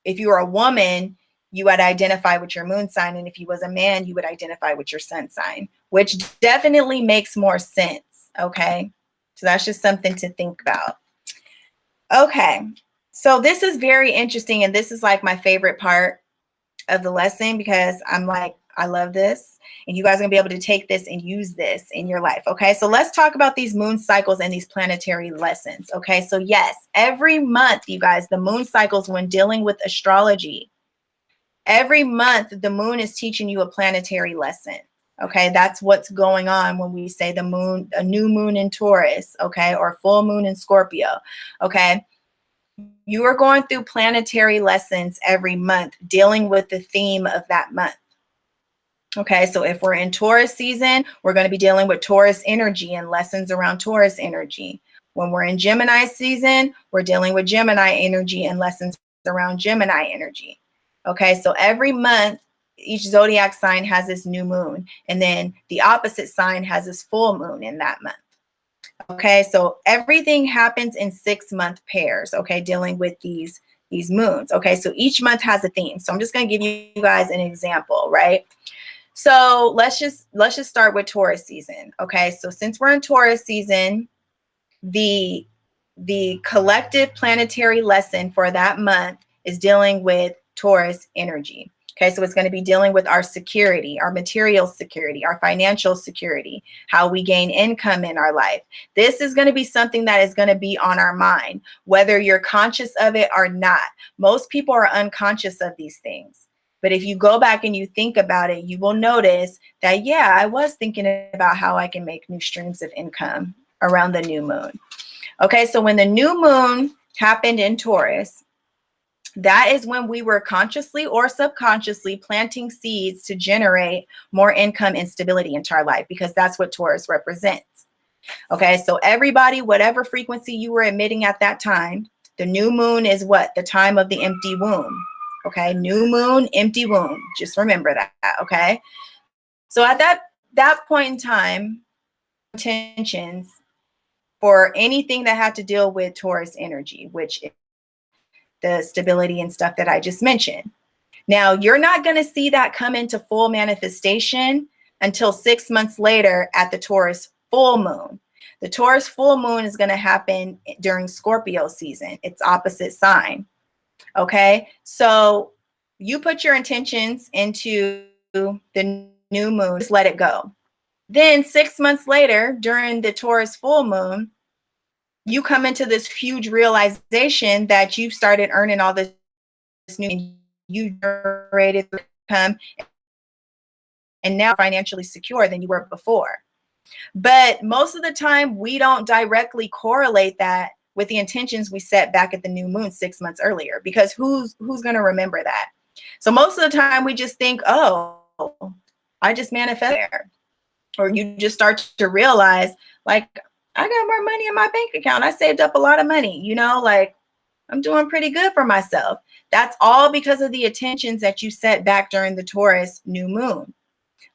if you were a woman, you would identify with your moon sign, and if you was a man, you would identify with your sun sign, which definitely makes more sense. Okay, so that's just something to think about. Okay, so this is very interesting, and this is like my favorite part of the lesson, because I'm like, I love this, and you guys are gonna be able to take this and use this in your life. Okay, so let's talk about these moon cycles and these planetary lessons. Okay, so yes, every month, you guys, the moon cycles, when dealing with astrology, every month the moon is teaching you a planetary lesson. Okay, that's what's going on when we say the moon, a new moon in Taurus, okay, or full moon in Scorpio. Okay, you are going through planetary lessons every month, dealing with the theme of that month. Okay, so if we're in Taurus season, we're going to be dealing with Taurus energy and lessons around Taurus energy. When we're in Gemini season, we're dealing with Gemini energy and lessons around Gemini energy. Okay, so every month, each zodiac sign has this new moon, and then the opposite sign has this full moon in that month. Okay, so everything happens in 6-month pairs, okay, dealing with these moons. Okay, so each month has a theme. So I'm just going to give you guys an example, right? So let's just start with Taurus season. Okay, so since we're in Taurus season, the collective planetary lesson for that month is dealing with Taurus energy. Okay, so it's going to be dealing with our security, our material security, our financial security, how we gain income in our life. This is going to be something that is going to be on our mind, whether you're conscious of it or not. Most people are unconscious of these things. But if you go back and you think about it, you will notice that, yeah, I was thinking about how I can make new streams of income around the new moon. Okay, so when the new moon happened in Taurus, that is when we were consciously or subconsciously planting seeds to generate more income and stability into our life, because that's what Taurus represents. Okay, so everybody, whatever frequency you were emitting at that time, the new moon is what? The time of the empty womb. Okay, new moon, empty womb. Just remember that. Okay, so at that point in time, intentions for anything that had to deal with Taurus energy, which is the stability and stuff that I just mentioned. Now, you're not going to see that come into full manifestation until 6 months later at the Taurus full moon. The Taurus full moon is going to happen during Scorpio season. It's opposite sign. Okay, so you put your intentions into the new moon, just let it go. Then 6 months later, during the Taurus full moon, you come into this huge realization that you've started earning all this new, you generated income, and now financially secure than you were before. But most of the time, we don't directly correlate that with the intentions we set back at the new moon 6 months earlier, because who's going to remember that? So most of the time, we just think, oh, I just manifest there. Or you just start to realize, like, I got more money in my bank account. I saved up a lot of money, you know, like I'm doing pretty good for myself. That's all because of the intentions that you set back during the Taurus new moon.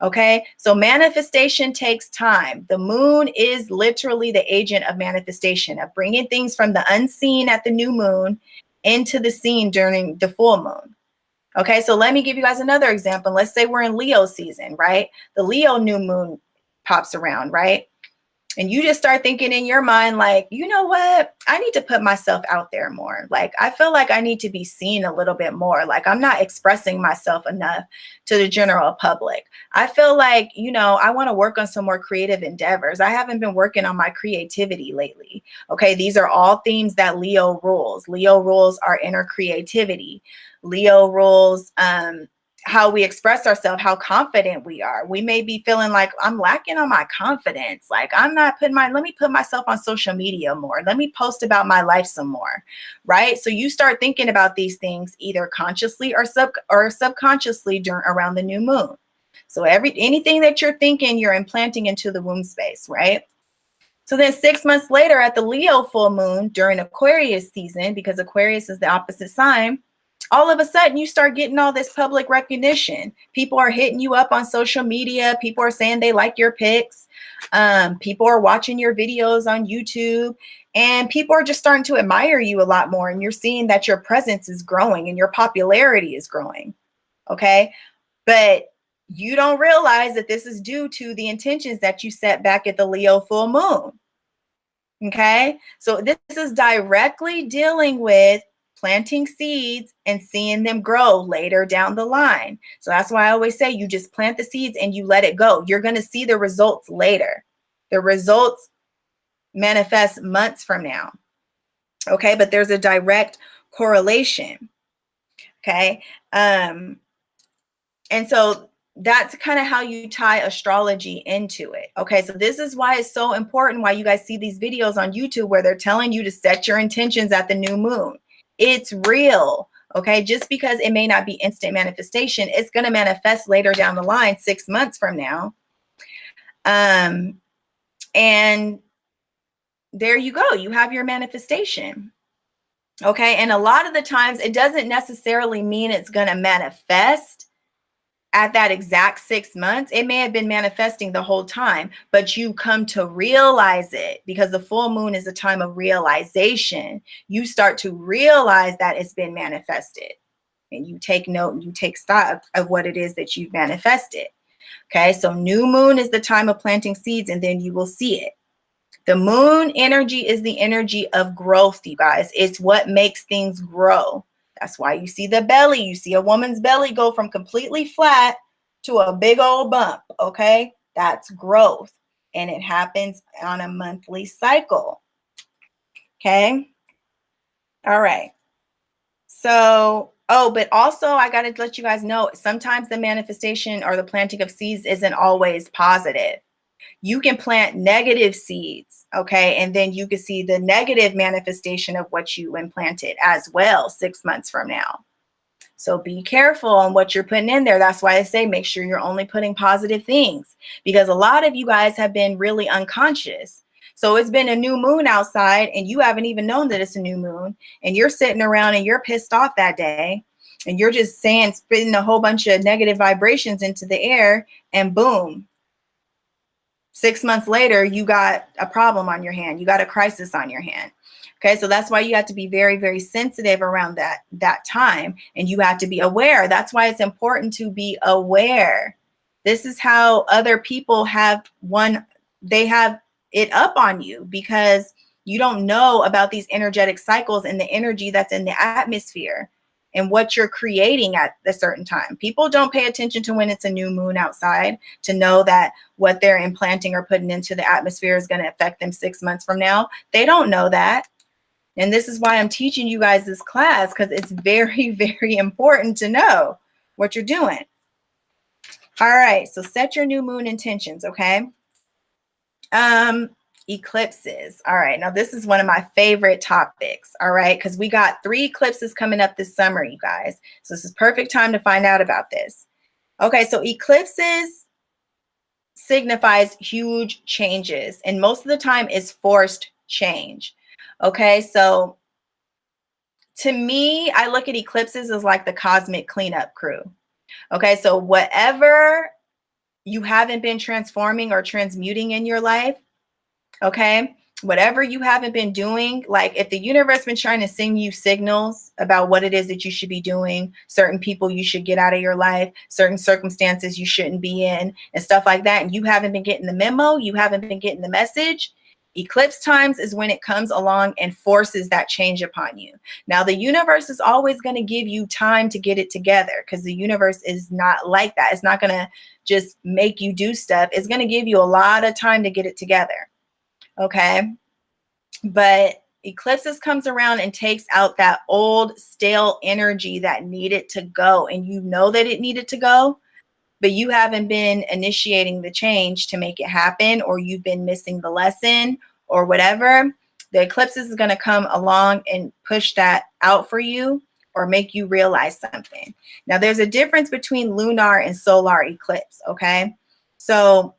Okay, so manifestation takes time. The moon is literally the agent of manifestation, of bringing things from the unseen at the new moon into the seen during the full moon. Okay, so let me give you guys another example. Let's say we're in Leo season, right? The Leo new moon pops around, right? And you just start thinking in your mind, like, you know what? I need to put myself out there more. Like, I feel like I need to be seen a little bit more. Like, I'm not expressing myself enough to the general public. I feel like, I want to work on some more creative endeavors. I haven't been working on my creativity lately. Okay. These are all themes that Leo rules. Leo rules our inner creativity. Leo rules, how we express ourselves, how confident we are. We may be feeling like I'm lacking on my confidence. Like let me put myself on social media more. Let me post about my life some more. Right. So you start thinking about these things either consciously or subconsciously around the new moon. So anything that you're thinking, you're implanting into the womb space. Right. So then 6 months later at the Leo full moon during Aquarius season, because Aquarius is the opposite sign, all of a sudden you start getting all this public recognition. People are hitting you up on social media. People are saying they like your pics. People are watching your videos on YouTube, and people are just starting to admire you a lot more. And you're seeing that your presence is growing and your popularity is growing. Okay. But you don't realize that this is due to the intentions that you set back at the Leo full moon. Okay. So this is directly dealing with planting seeds and seeing them grow later down the line. So that's why I always say you just plant the seeds and you let it go. You're going to see the results later. The results manifest months from now. Okay. But there's a direct correlation. Okay. And so that's kind of how you tie astrology into it. Okay, so this is why it's so important, why you guys see these videos on YouTube where they're telling you to set your intentions at the new moon. It's real. Okay, just because it may not be instant manifestation, it's going to manifest later down the line, 6 months from now. And there you go. You have your manifestation. Okay, and a lot of the times it doesn't necessarily mean it's going to manifest at that exact 6 months. It may have been manifesting the whole time, but you come to realize it because the full moon is a time of realization. You start to realize that it's been manifested, and you take note and you take stock of what it is that you've manifested. Okay, so new moon is the time of planting seeds, and then you will see it. The moon energy is the energy of growth, you guys. It's what makes things grow. That's why you see the belly. You see a woman's belly go from completely flat to a big old bump, okay? That's growth, and it happens on a monthly cycle, okay? All right. So, but also I got to let you guys know, sometimes the manifestation or the planting of seeds isn't always positive. You can plant negative seeds, okay? And then you can see the negative manifestation of what you implanted as well 6 months from now. So be careful on what you're putting in there. That's why I say make sure you're only putting positive things, because a lot of you guys have been really unconscious. So it's been a new moon outside and you haven't even known that it's a new moon, and you're sitting around and you're pissed off that day, and you're just spitting a whole bunch of negative vibrations into the air, and boom, 6 months later, you got a problem on your hand. You got a crisis on your hand. Okay, so that's why you have to be very, very sensitive around that time, and you have to be aware. That's why it's important to be aware. This is how other people they have it up on you, because you don't know about these energetic cycles and the energy that's in the atmosphere and what you're creating at a certain time. People don't pay attention to when it's a new moon outside to know that what they're implanting or putting into the atmosphere is going to affect them 6 months from now. They don't know that. And this is why I'm teaching you guys this class, because it's very, very important to know what you're doing. All right, so set your new moon intentions, okay? Eclipses. All right, now this is one of my favorite topics, all right, because we got 3 eclipses coming up this summer, you guys. So this is perfect time to find out about this. Okay, so eclipses signifies huge changes, and most of the time is forced change. Okay, so to me, I look at eclipses as like the cosmic cleanup crew. Okay, so whatever you haven't been transforming or transmuting in your life, okay, whatever you haven't been doing, like if the universe been trying to send you signals about what it is that you should be doing, certain people you should get out of your life, certain circumstances you shouldn't be in, and stuff like that, and you haven't been getting the memo, you haven't been getting the message, eclipse times is when it comes along and forces that change upon you. Now, the universe is always going to give you time to get it together, because the universe is not like that. It's not going to just make you do stuff. It's going to give you a lot of time to get it together. Okay. But eclipses comes around and takes out that old stale energy that needed to go. And you know that it needed to go, but you haven't been initiating the change to make it happen, or you've been missing the lesson or whatever. The eclipses is going to come along and push that out for you or make you realize something. Now, there's a difference between lunar and solar eclipse. Okay. So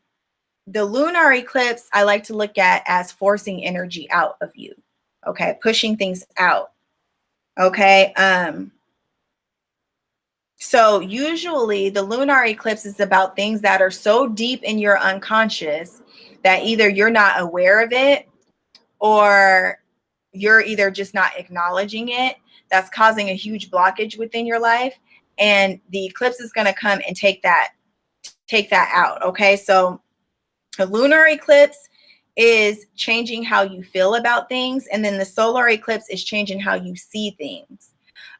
the lunar eclipse, I like to look at as forcing energy out of you. Okay. Pushing things out. Okay. So usually the lunar eclipse is about things that are so deep in your unconscious that either you're not aware of it, or you're either just not acknowledging it. That's causing a huge blockage within your life. And the eclipse is going to come and take that out. Okay. So a lunar eclipse is changing how you feel about things. And then the solar eclipse is changing how you see things.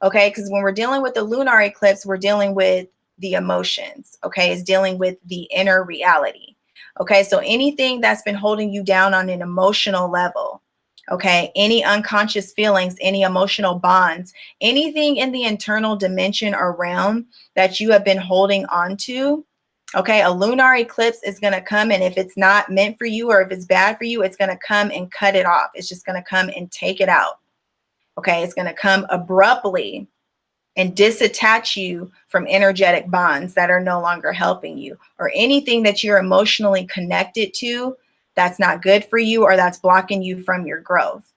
Okay. Because when we're dealing with the lunar eclipse, we're dealing with the emotions. Okay. It's dealing with the inner reality. Okay. So anything that's been holding you down on an emotional level, okay, any unconscious feelings, any emotional bonds, anything in the internal dimension or realm that you have been holding on to. Okay, a lunar eclipse is going to come, and if it's not meant for you or if it's bad for you, it's going to come and cut it off. It's just going to come and take it out. Okay, it's going to come abruptly and disattach you from energetic bonds that are no longer helping you, or anything that you're emotionally connected to that's not good for you or that's blocking you from your growth.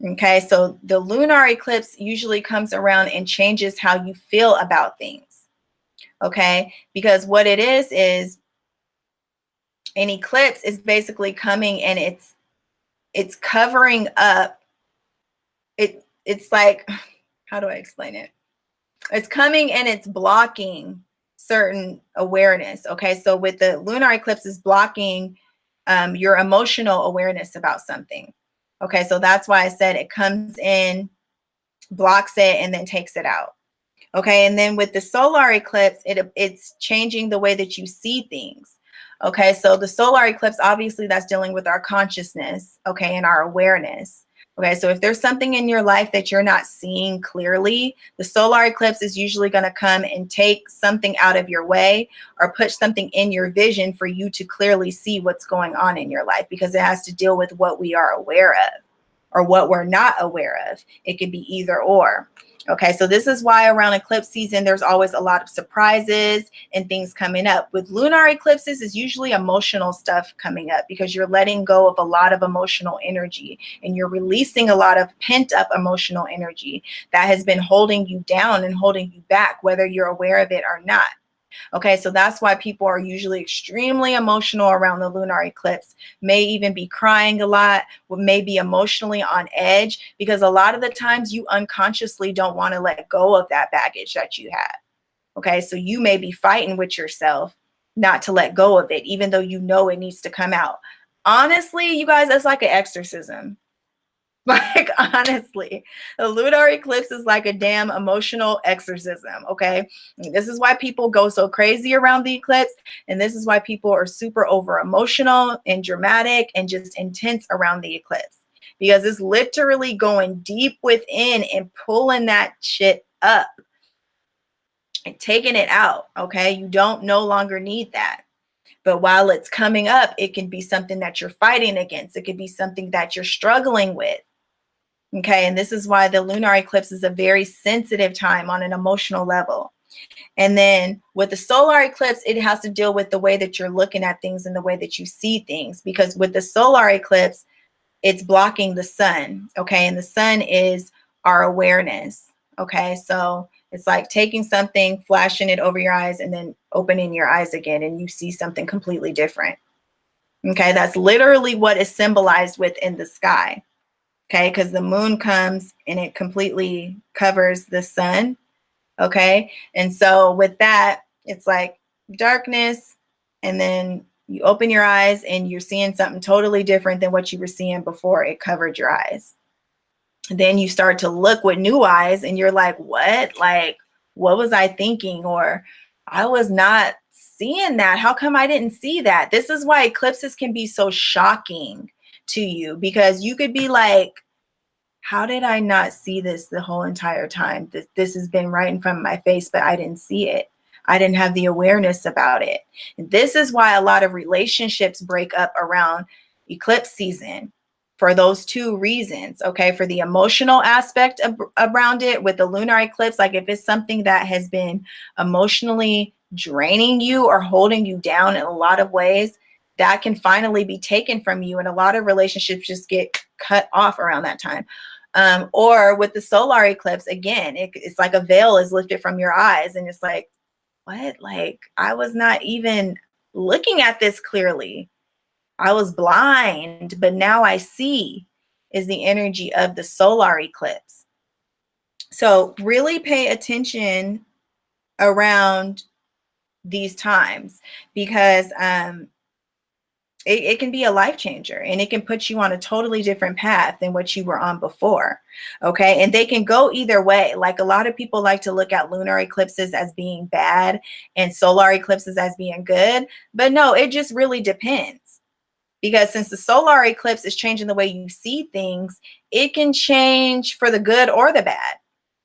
Okay, so the lunar eclipse usually comes around and changes how you feel about things. Okay, because what it is an eclipse is basically coming and it's covering up. It's like, how do I explain it? It's coming and it's blocking certain awareness. Okay, so with the lunar eclipse is blocking your emotional awareness about something. Okay, so that's why I said it comes in, blocks it, and then takes it out. Okay, and then with the solar eclipse, it's changing the way that you see things. Okay, so the solar eclipse, obviously that's dealing with our consciousness, okay, and our awareness. Okay, so if there's something in your life that you're not seeing clearly, the solar eclipse is usually going to come and take something out of your way or put something in your vision for you to clearly see what's going on in your life, because it has to deal with what we are aware of or what we're not aware of. It could be either or. Okay, so this is why around eclipse season, there's always a lot of surprises and things coming up. With lunar eclipses, it's usually emotional stuff coming up because you're letting go of a lot of emotional energy and you're releasing a lot of pent up emotional energy that has been holding you down and holding you back, whether you're aware of it or not. Okay, so that's why people are usually extremely emotional around the lunar eclipse, may even be crying a lot, may be emotionally on edge, because a lot of the times you unconsciously don't want to let go of that baggage that you have. Okay, so you may be fighting with yourself not to let go of it, even though you know it needs to come out. Honestly, you guys, that's like an exorcism. Like, honestly, the lunar eclipse is like a damn emotional exorcism. Okay. And this is why people go so crazy around the eclipse. And this is why people are super over emotional and dramatic and just intense around the eclipse, because it's literally going deep within and pulling that shit up and taking it out. Okay. You don't no longer need that. But while it's coming up, it can be something that you're fighting against. It could be something that you're struggling with. Okay, and this is why the lunar eclipse is a very sensitive time on an emotional level. And then with the solar eclipse, it has to deal with the way that you're looking at things and the way that you see things. Because with the solar eclipse, it's blocking the sun. Okay, and the sun is our awareness. Okay, so it's like taking something, flashing it over your eyes, and then opening your eyes again, and you see something completely different. Okay, that's literally what is symbolized within the sky. Okay, because the moon comes and it completely covers the sun. Okay, and so with that, it's like darkness, and then you open your eyes and you're seeing something totally different than what you were seeing before it covered your eyes. Then you start to look with new eyes and you're like, what? Like, what was I thinking? Or I was not seeing that. How come I didn't see that? This is why eclipses can be so shocking to you, because you could be like, how did I not see this the whole entire time? This has been right in front of my face, but I didn't see it. I didn't have the awareness about it. And this is why a lot of relationships break up around eclipse season, for those two reasons. Okay, for the emotional aspect around it with the lunar eclipse, like if it's something that has been emotionally draining you or holding you down in a lot of ways, that can finally be taken from you. And a lot of relationships just get cut off around that time. Or with the solar eclipse, again, it's like a veil is lifted from your eyes, and it's like, what? Like, I was not even looking at this clearly. I was blind, but now I see, is the energy of the solar eclipse. So really pay attention around these times, because it can be a life changer, and it can put you on a totally different path than what you were on before. Okay, and they can go either way. Like, a lot of people like to look at lunar eclipses as being bad and solar eclipses as being good, but no, it just really depends. Because since the solar eclipse is changing the way you see things, it can change for the good or the bad.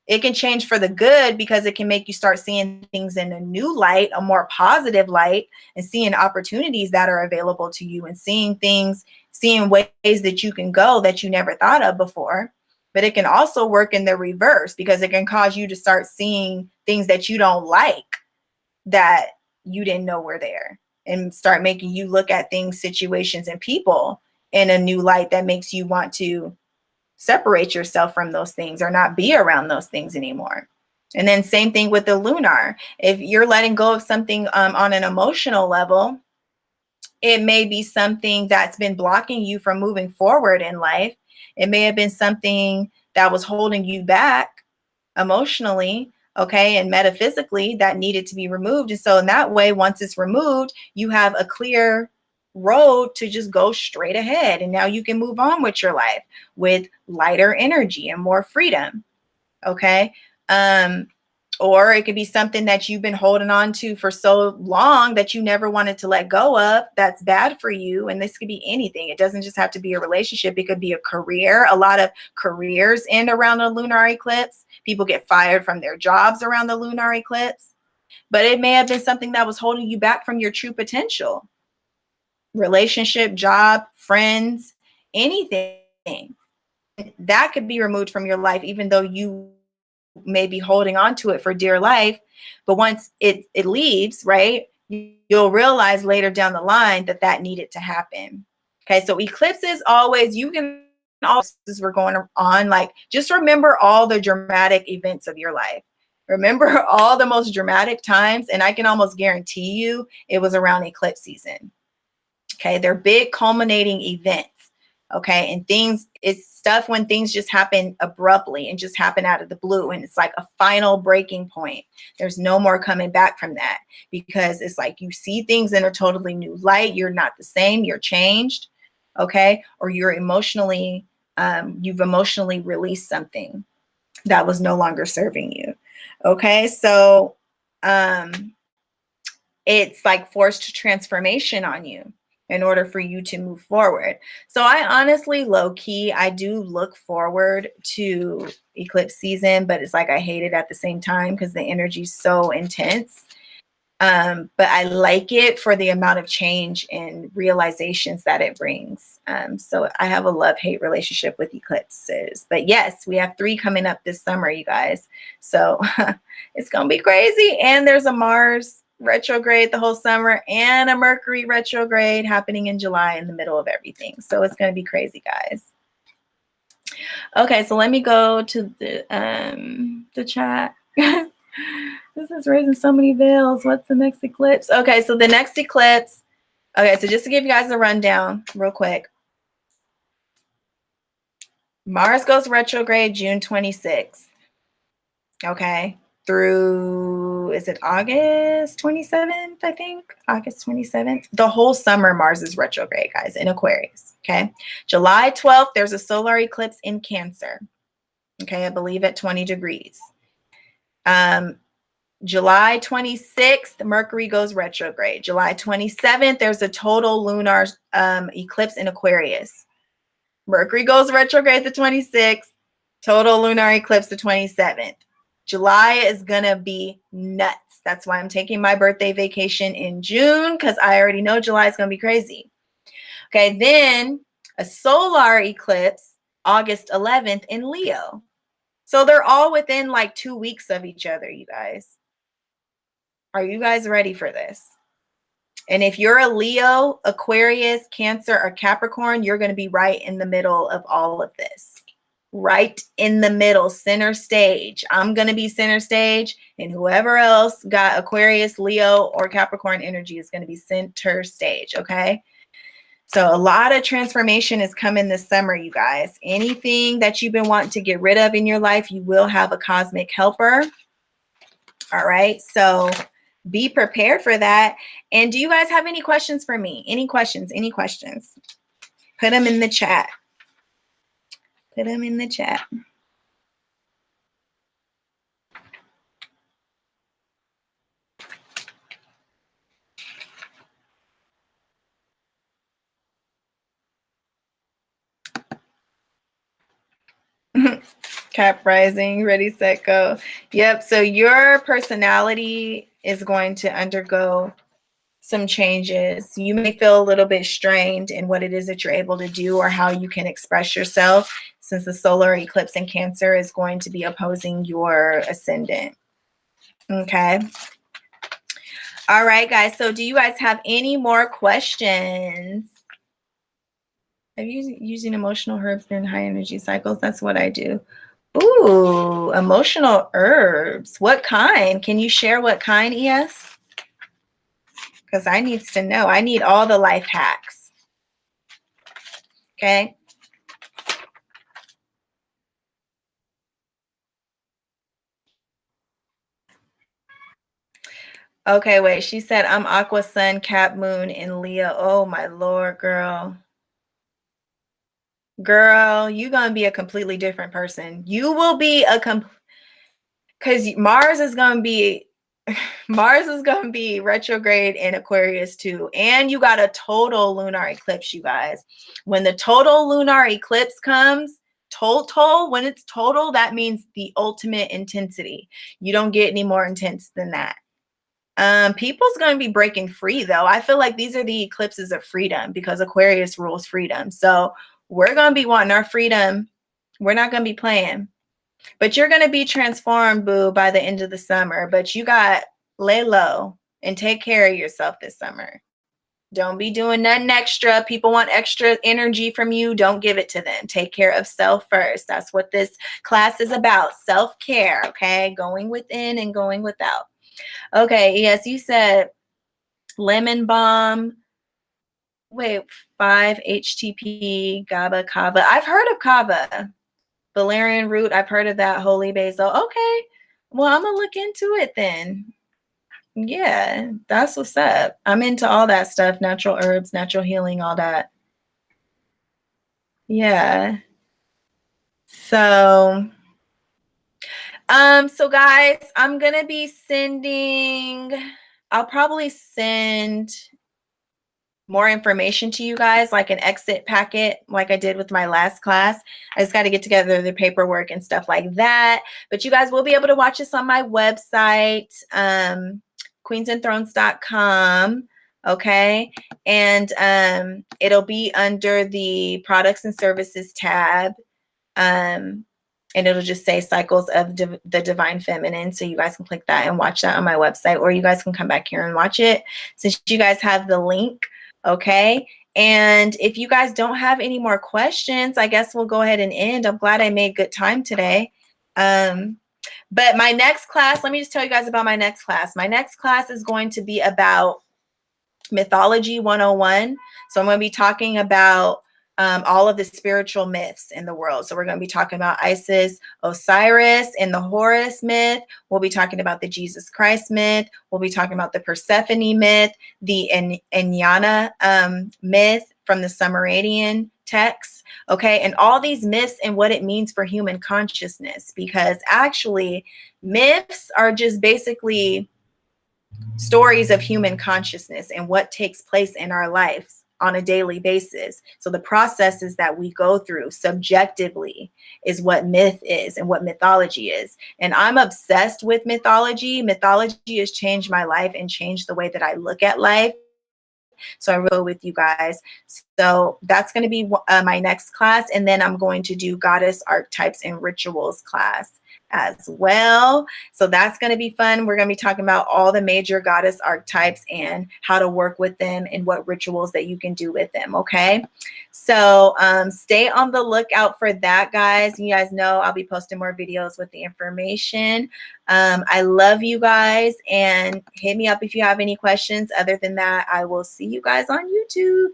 It can change for the good because it can make you start seeing things in a new light, a more positive light, and seeing opportunities that are available to you, and seeing things, seeing ways that you can go that you never thought of before. But it can also work in the reverse, because it can cause you to start seeing things that you don't like, that you didn't know were there, and start making you look at things, situations, and people in a new light that makes you want to separate yourself from those things or not be around those things anymore. And then same thing with the lunar. If you're letting go of something on an emotional level, it may be something that's been blocking you from moving forward in life. It may have been something that was holding you back emotionally, okay, and metaphysically, that needed to be removed. And so in that way, once it's removed, you have a clear road to just go straight ahead. And now you can move on with your life with lighter energy and more freedom. Okay. Or it could be something that you've been holding on to for so long that you never wanted to let go of, that's bad for you. And this could be anything. It doesn't just have to be a relationship. It could be a career. A lot of careers end around a lunar eclipse. People get fired from their jobs around the lunar eclipse. But it may have been something that was holding you back from your true potential. Relationship, job, friends, anything. That could be removed from your life, even though you may be holding on to it for dear life. But once it leaves, right, you'll realize later down the line that that needed to happen. Okay, so eclipses always, you can always, as we're going on, like, just remember all the dramatic events of your life. Remember all the most dramatic times, and I can almost guarantee you it was around eclipse season. Okay, they're big culminating events. Okay, and things, it's stuff when things just happen abruptly and just happen out of the blue, and it's like a final breaking point. There's no more coming back from that, because it's like you see things in a totally new light. You're not the same, you're changed. Okay, or you're emotionally, you've emotionally released something that was no longer serving you. Okay, so it's like forced transformation on you in order for you to move forward. So I honestly, low key, I do look forward to eclipse season, but it's like I hate it at the same time because the energy is so intense. But I like it for the amount of change and realizations that it brings. So I have a love-hate relationship with eclipses. But yes, we have 3 coming up this summer, you guys. So it's going to be crazy. And there's a Mars retrograde the whole summer and a Mercury retrograde happening in July in the middle of everything. So it's going to be crazy, guys. Okay, so let me go to the chat. This is raising so many veils. What's the next eclipse? Okay, so the next eclipse Okay, so just to give you guys a rundown real quick. Mars goes retrograde June 26th. Okay. Through, is it August 27th? I think August 27th. The whole summer, Mars is retrograde, guys, in Aquarius. Okay. July 12th, there's a solar eclipse in Cancer. Okay. I believe at 20 degrees. July 26th, Mercury goes retrograde. July 27th, there's a total lunar eclipse in Aquarius. Mercury goes retrograde the 26th, total lunar eclipse the 27th. July is going to be nuts. That's why I'm taking my birthday vacation in June, because I already know July is going to be crazy. Okay, then a solar eclipse, August 11th in Leo. So they're all within like 2 weeks of each other, you guys. Are you guys ready for this? And if you're a Leo, Aquarius, Cancer, or Capricorn, you're going to be right in the middle of all of this. Right in the middle, center stage. I'm going to be center stage, and whoever else got Aquarius, Leo, or Capricorn energy is going to be center stage, okay? So a lot of transformation is coming this summer, you guys. Anything that you've been wanting to get rid of in your life, you will have a cosmic helper. All right, so be prepared for that. And do you guys have any questions for me? Any questions? Any questions? Put them in the chat. Put them in the chat. Cap rising, ready, set, go. Yep. So your personality is going to undergo some changes. You may feel a little bit strained in what it is that you're able to do or how you can express yourself, since the solar eclipse in Cancer is going to be opposing your ascendant. Okay. All right, guys. So do you guys have any more questions? Have you using emotional herbs during high energy cycles? That's what I do. Ooh, emotional herbs. What kind? Can you share what kind, ES? Because I needs to know. I need all the life hacks. Okay. Okay, wait. She said, I'm Aqua Sun, Cap Moon, in Leo. Oh, my Lord, girl. Girl, you're going to be a completely different person. You will be because Mars is going to be retrograde in Aquarius too. And you got a total lunar eclipse, you guys. When the total lunar eclipse comes, when it's total, that means the ultimate intensity. You don't get any more intense than that. People's going to be breaking free, though. I feel like these are the eclipses of freedom, because Aquarius rules freedom. So we're going to be wanting our freedom. We're not going to be playing. But you're going to be transformed, boo, by the end of the summer. But you got lay low and take care of yourself this summer. Don't be doing nothing extra. People want extra energy from you. Don't give it to them. Take care of self first. That's what this class is about. Self-care, okay? Going within and going without. Okay, yes, you said lemon balm. Wait, 5-HTP, GABA, kava. I've heard of kava. Valerian root, I've heard of that. Holy basil. Okay, well, I'm going to look into it then. Yeah, that's what's up. I'm into all that stuff. Natural herbs, natural healing, all that. Yeah. So guys, I'm going to be I'll probably send more information to you guys, like an exit packet, like I did with my last class. I just got to get together the paperwork and stuff like that. But you guys will be able to watch this on my website, queensandthrones.com. Okay. And it'll be under the products and services tab. And it'll just say cycles of the divine feminine. So you guys can click that and watch that on my website, or you guys can come back here and watch it since you guys have the link. Okay. And if you guys don't have any more questions, I guess we'll go ahead and end. I'm glad I made good time today. But my next class, let me just tell you guys about my next class. My next class is going to be about Mythology 101. So I'm going to be talking about all of the spiritual myths in the world. So we're going to be talking about Isis, Osiris, and the Horus myth. We'll be talking about the Jesus Christ myth. We'll be talking about the Persephone myth, the Enyana myth from the Sumerian texts. Okay, and all these myths and what it means for human consciousness, because actually myths are just basically stories of human consciousness and what takes place in our lives on a daily basis. So the processes that we go through subjectively is what myth is and what mythology is. And I'm obsessed with mythology. Mythology has changed my life and changed the way that I look at life. So I will with you guys. So that's going to be my next class. And then I'm going to do goddess archetypes and rituals class as well. So that's going to be fun. We're going to be talking about all the major goddess archetypes and how to work with them and what rituals that you can do with them. Okay. So stay on the lookout for that, guys. You guys know I'll be posting more videos with the information. I love you guys, and hit me up if you have any questions. Other than that, I will see you guys on YouTube.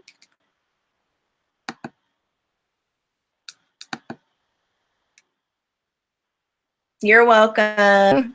You're welcome.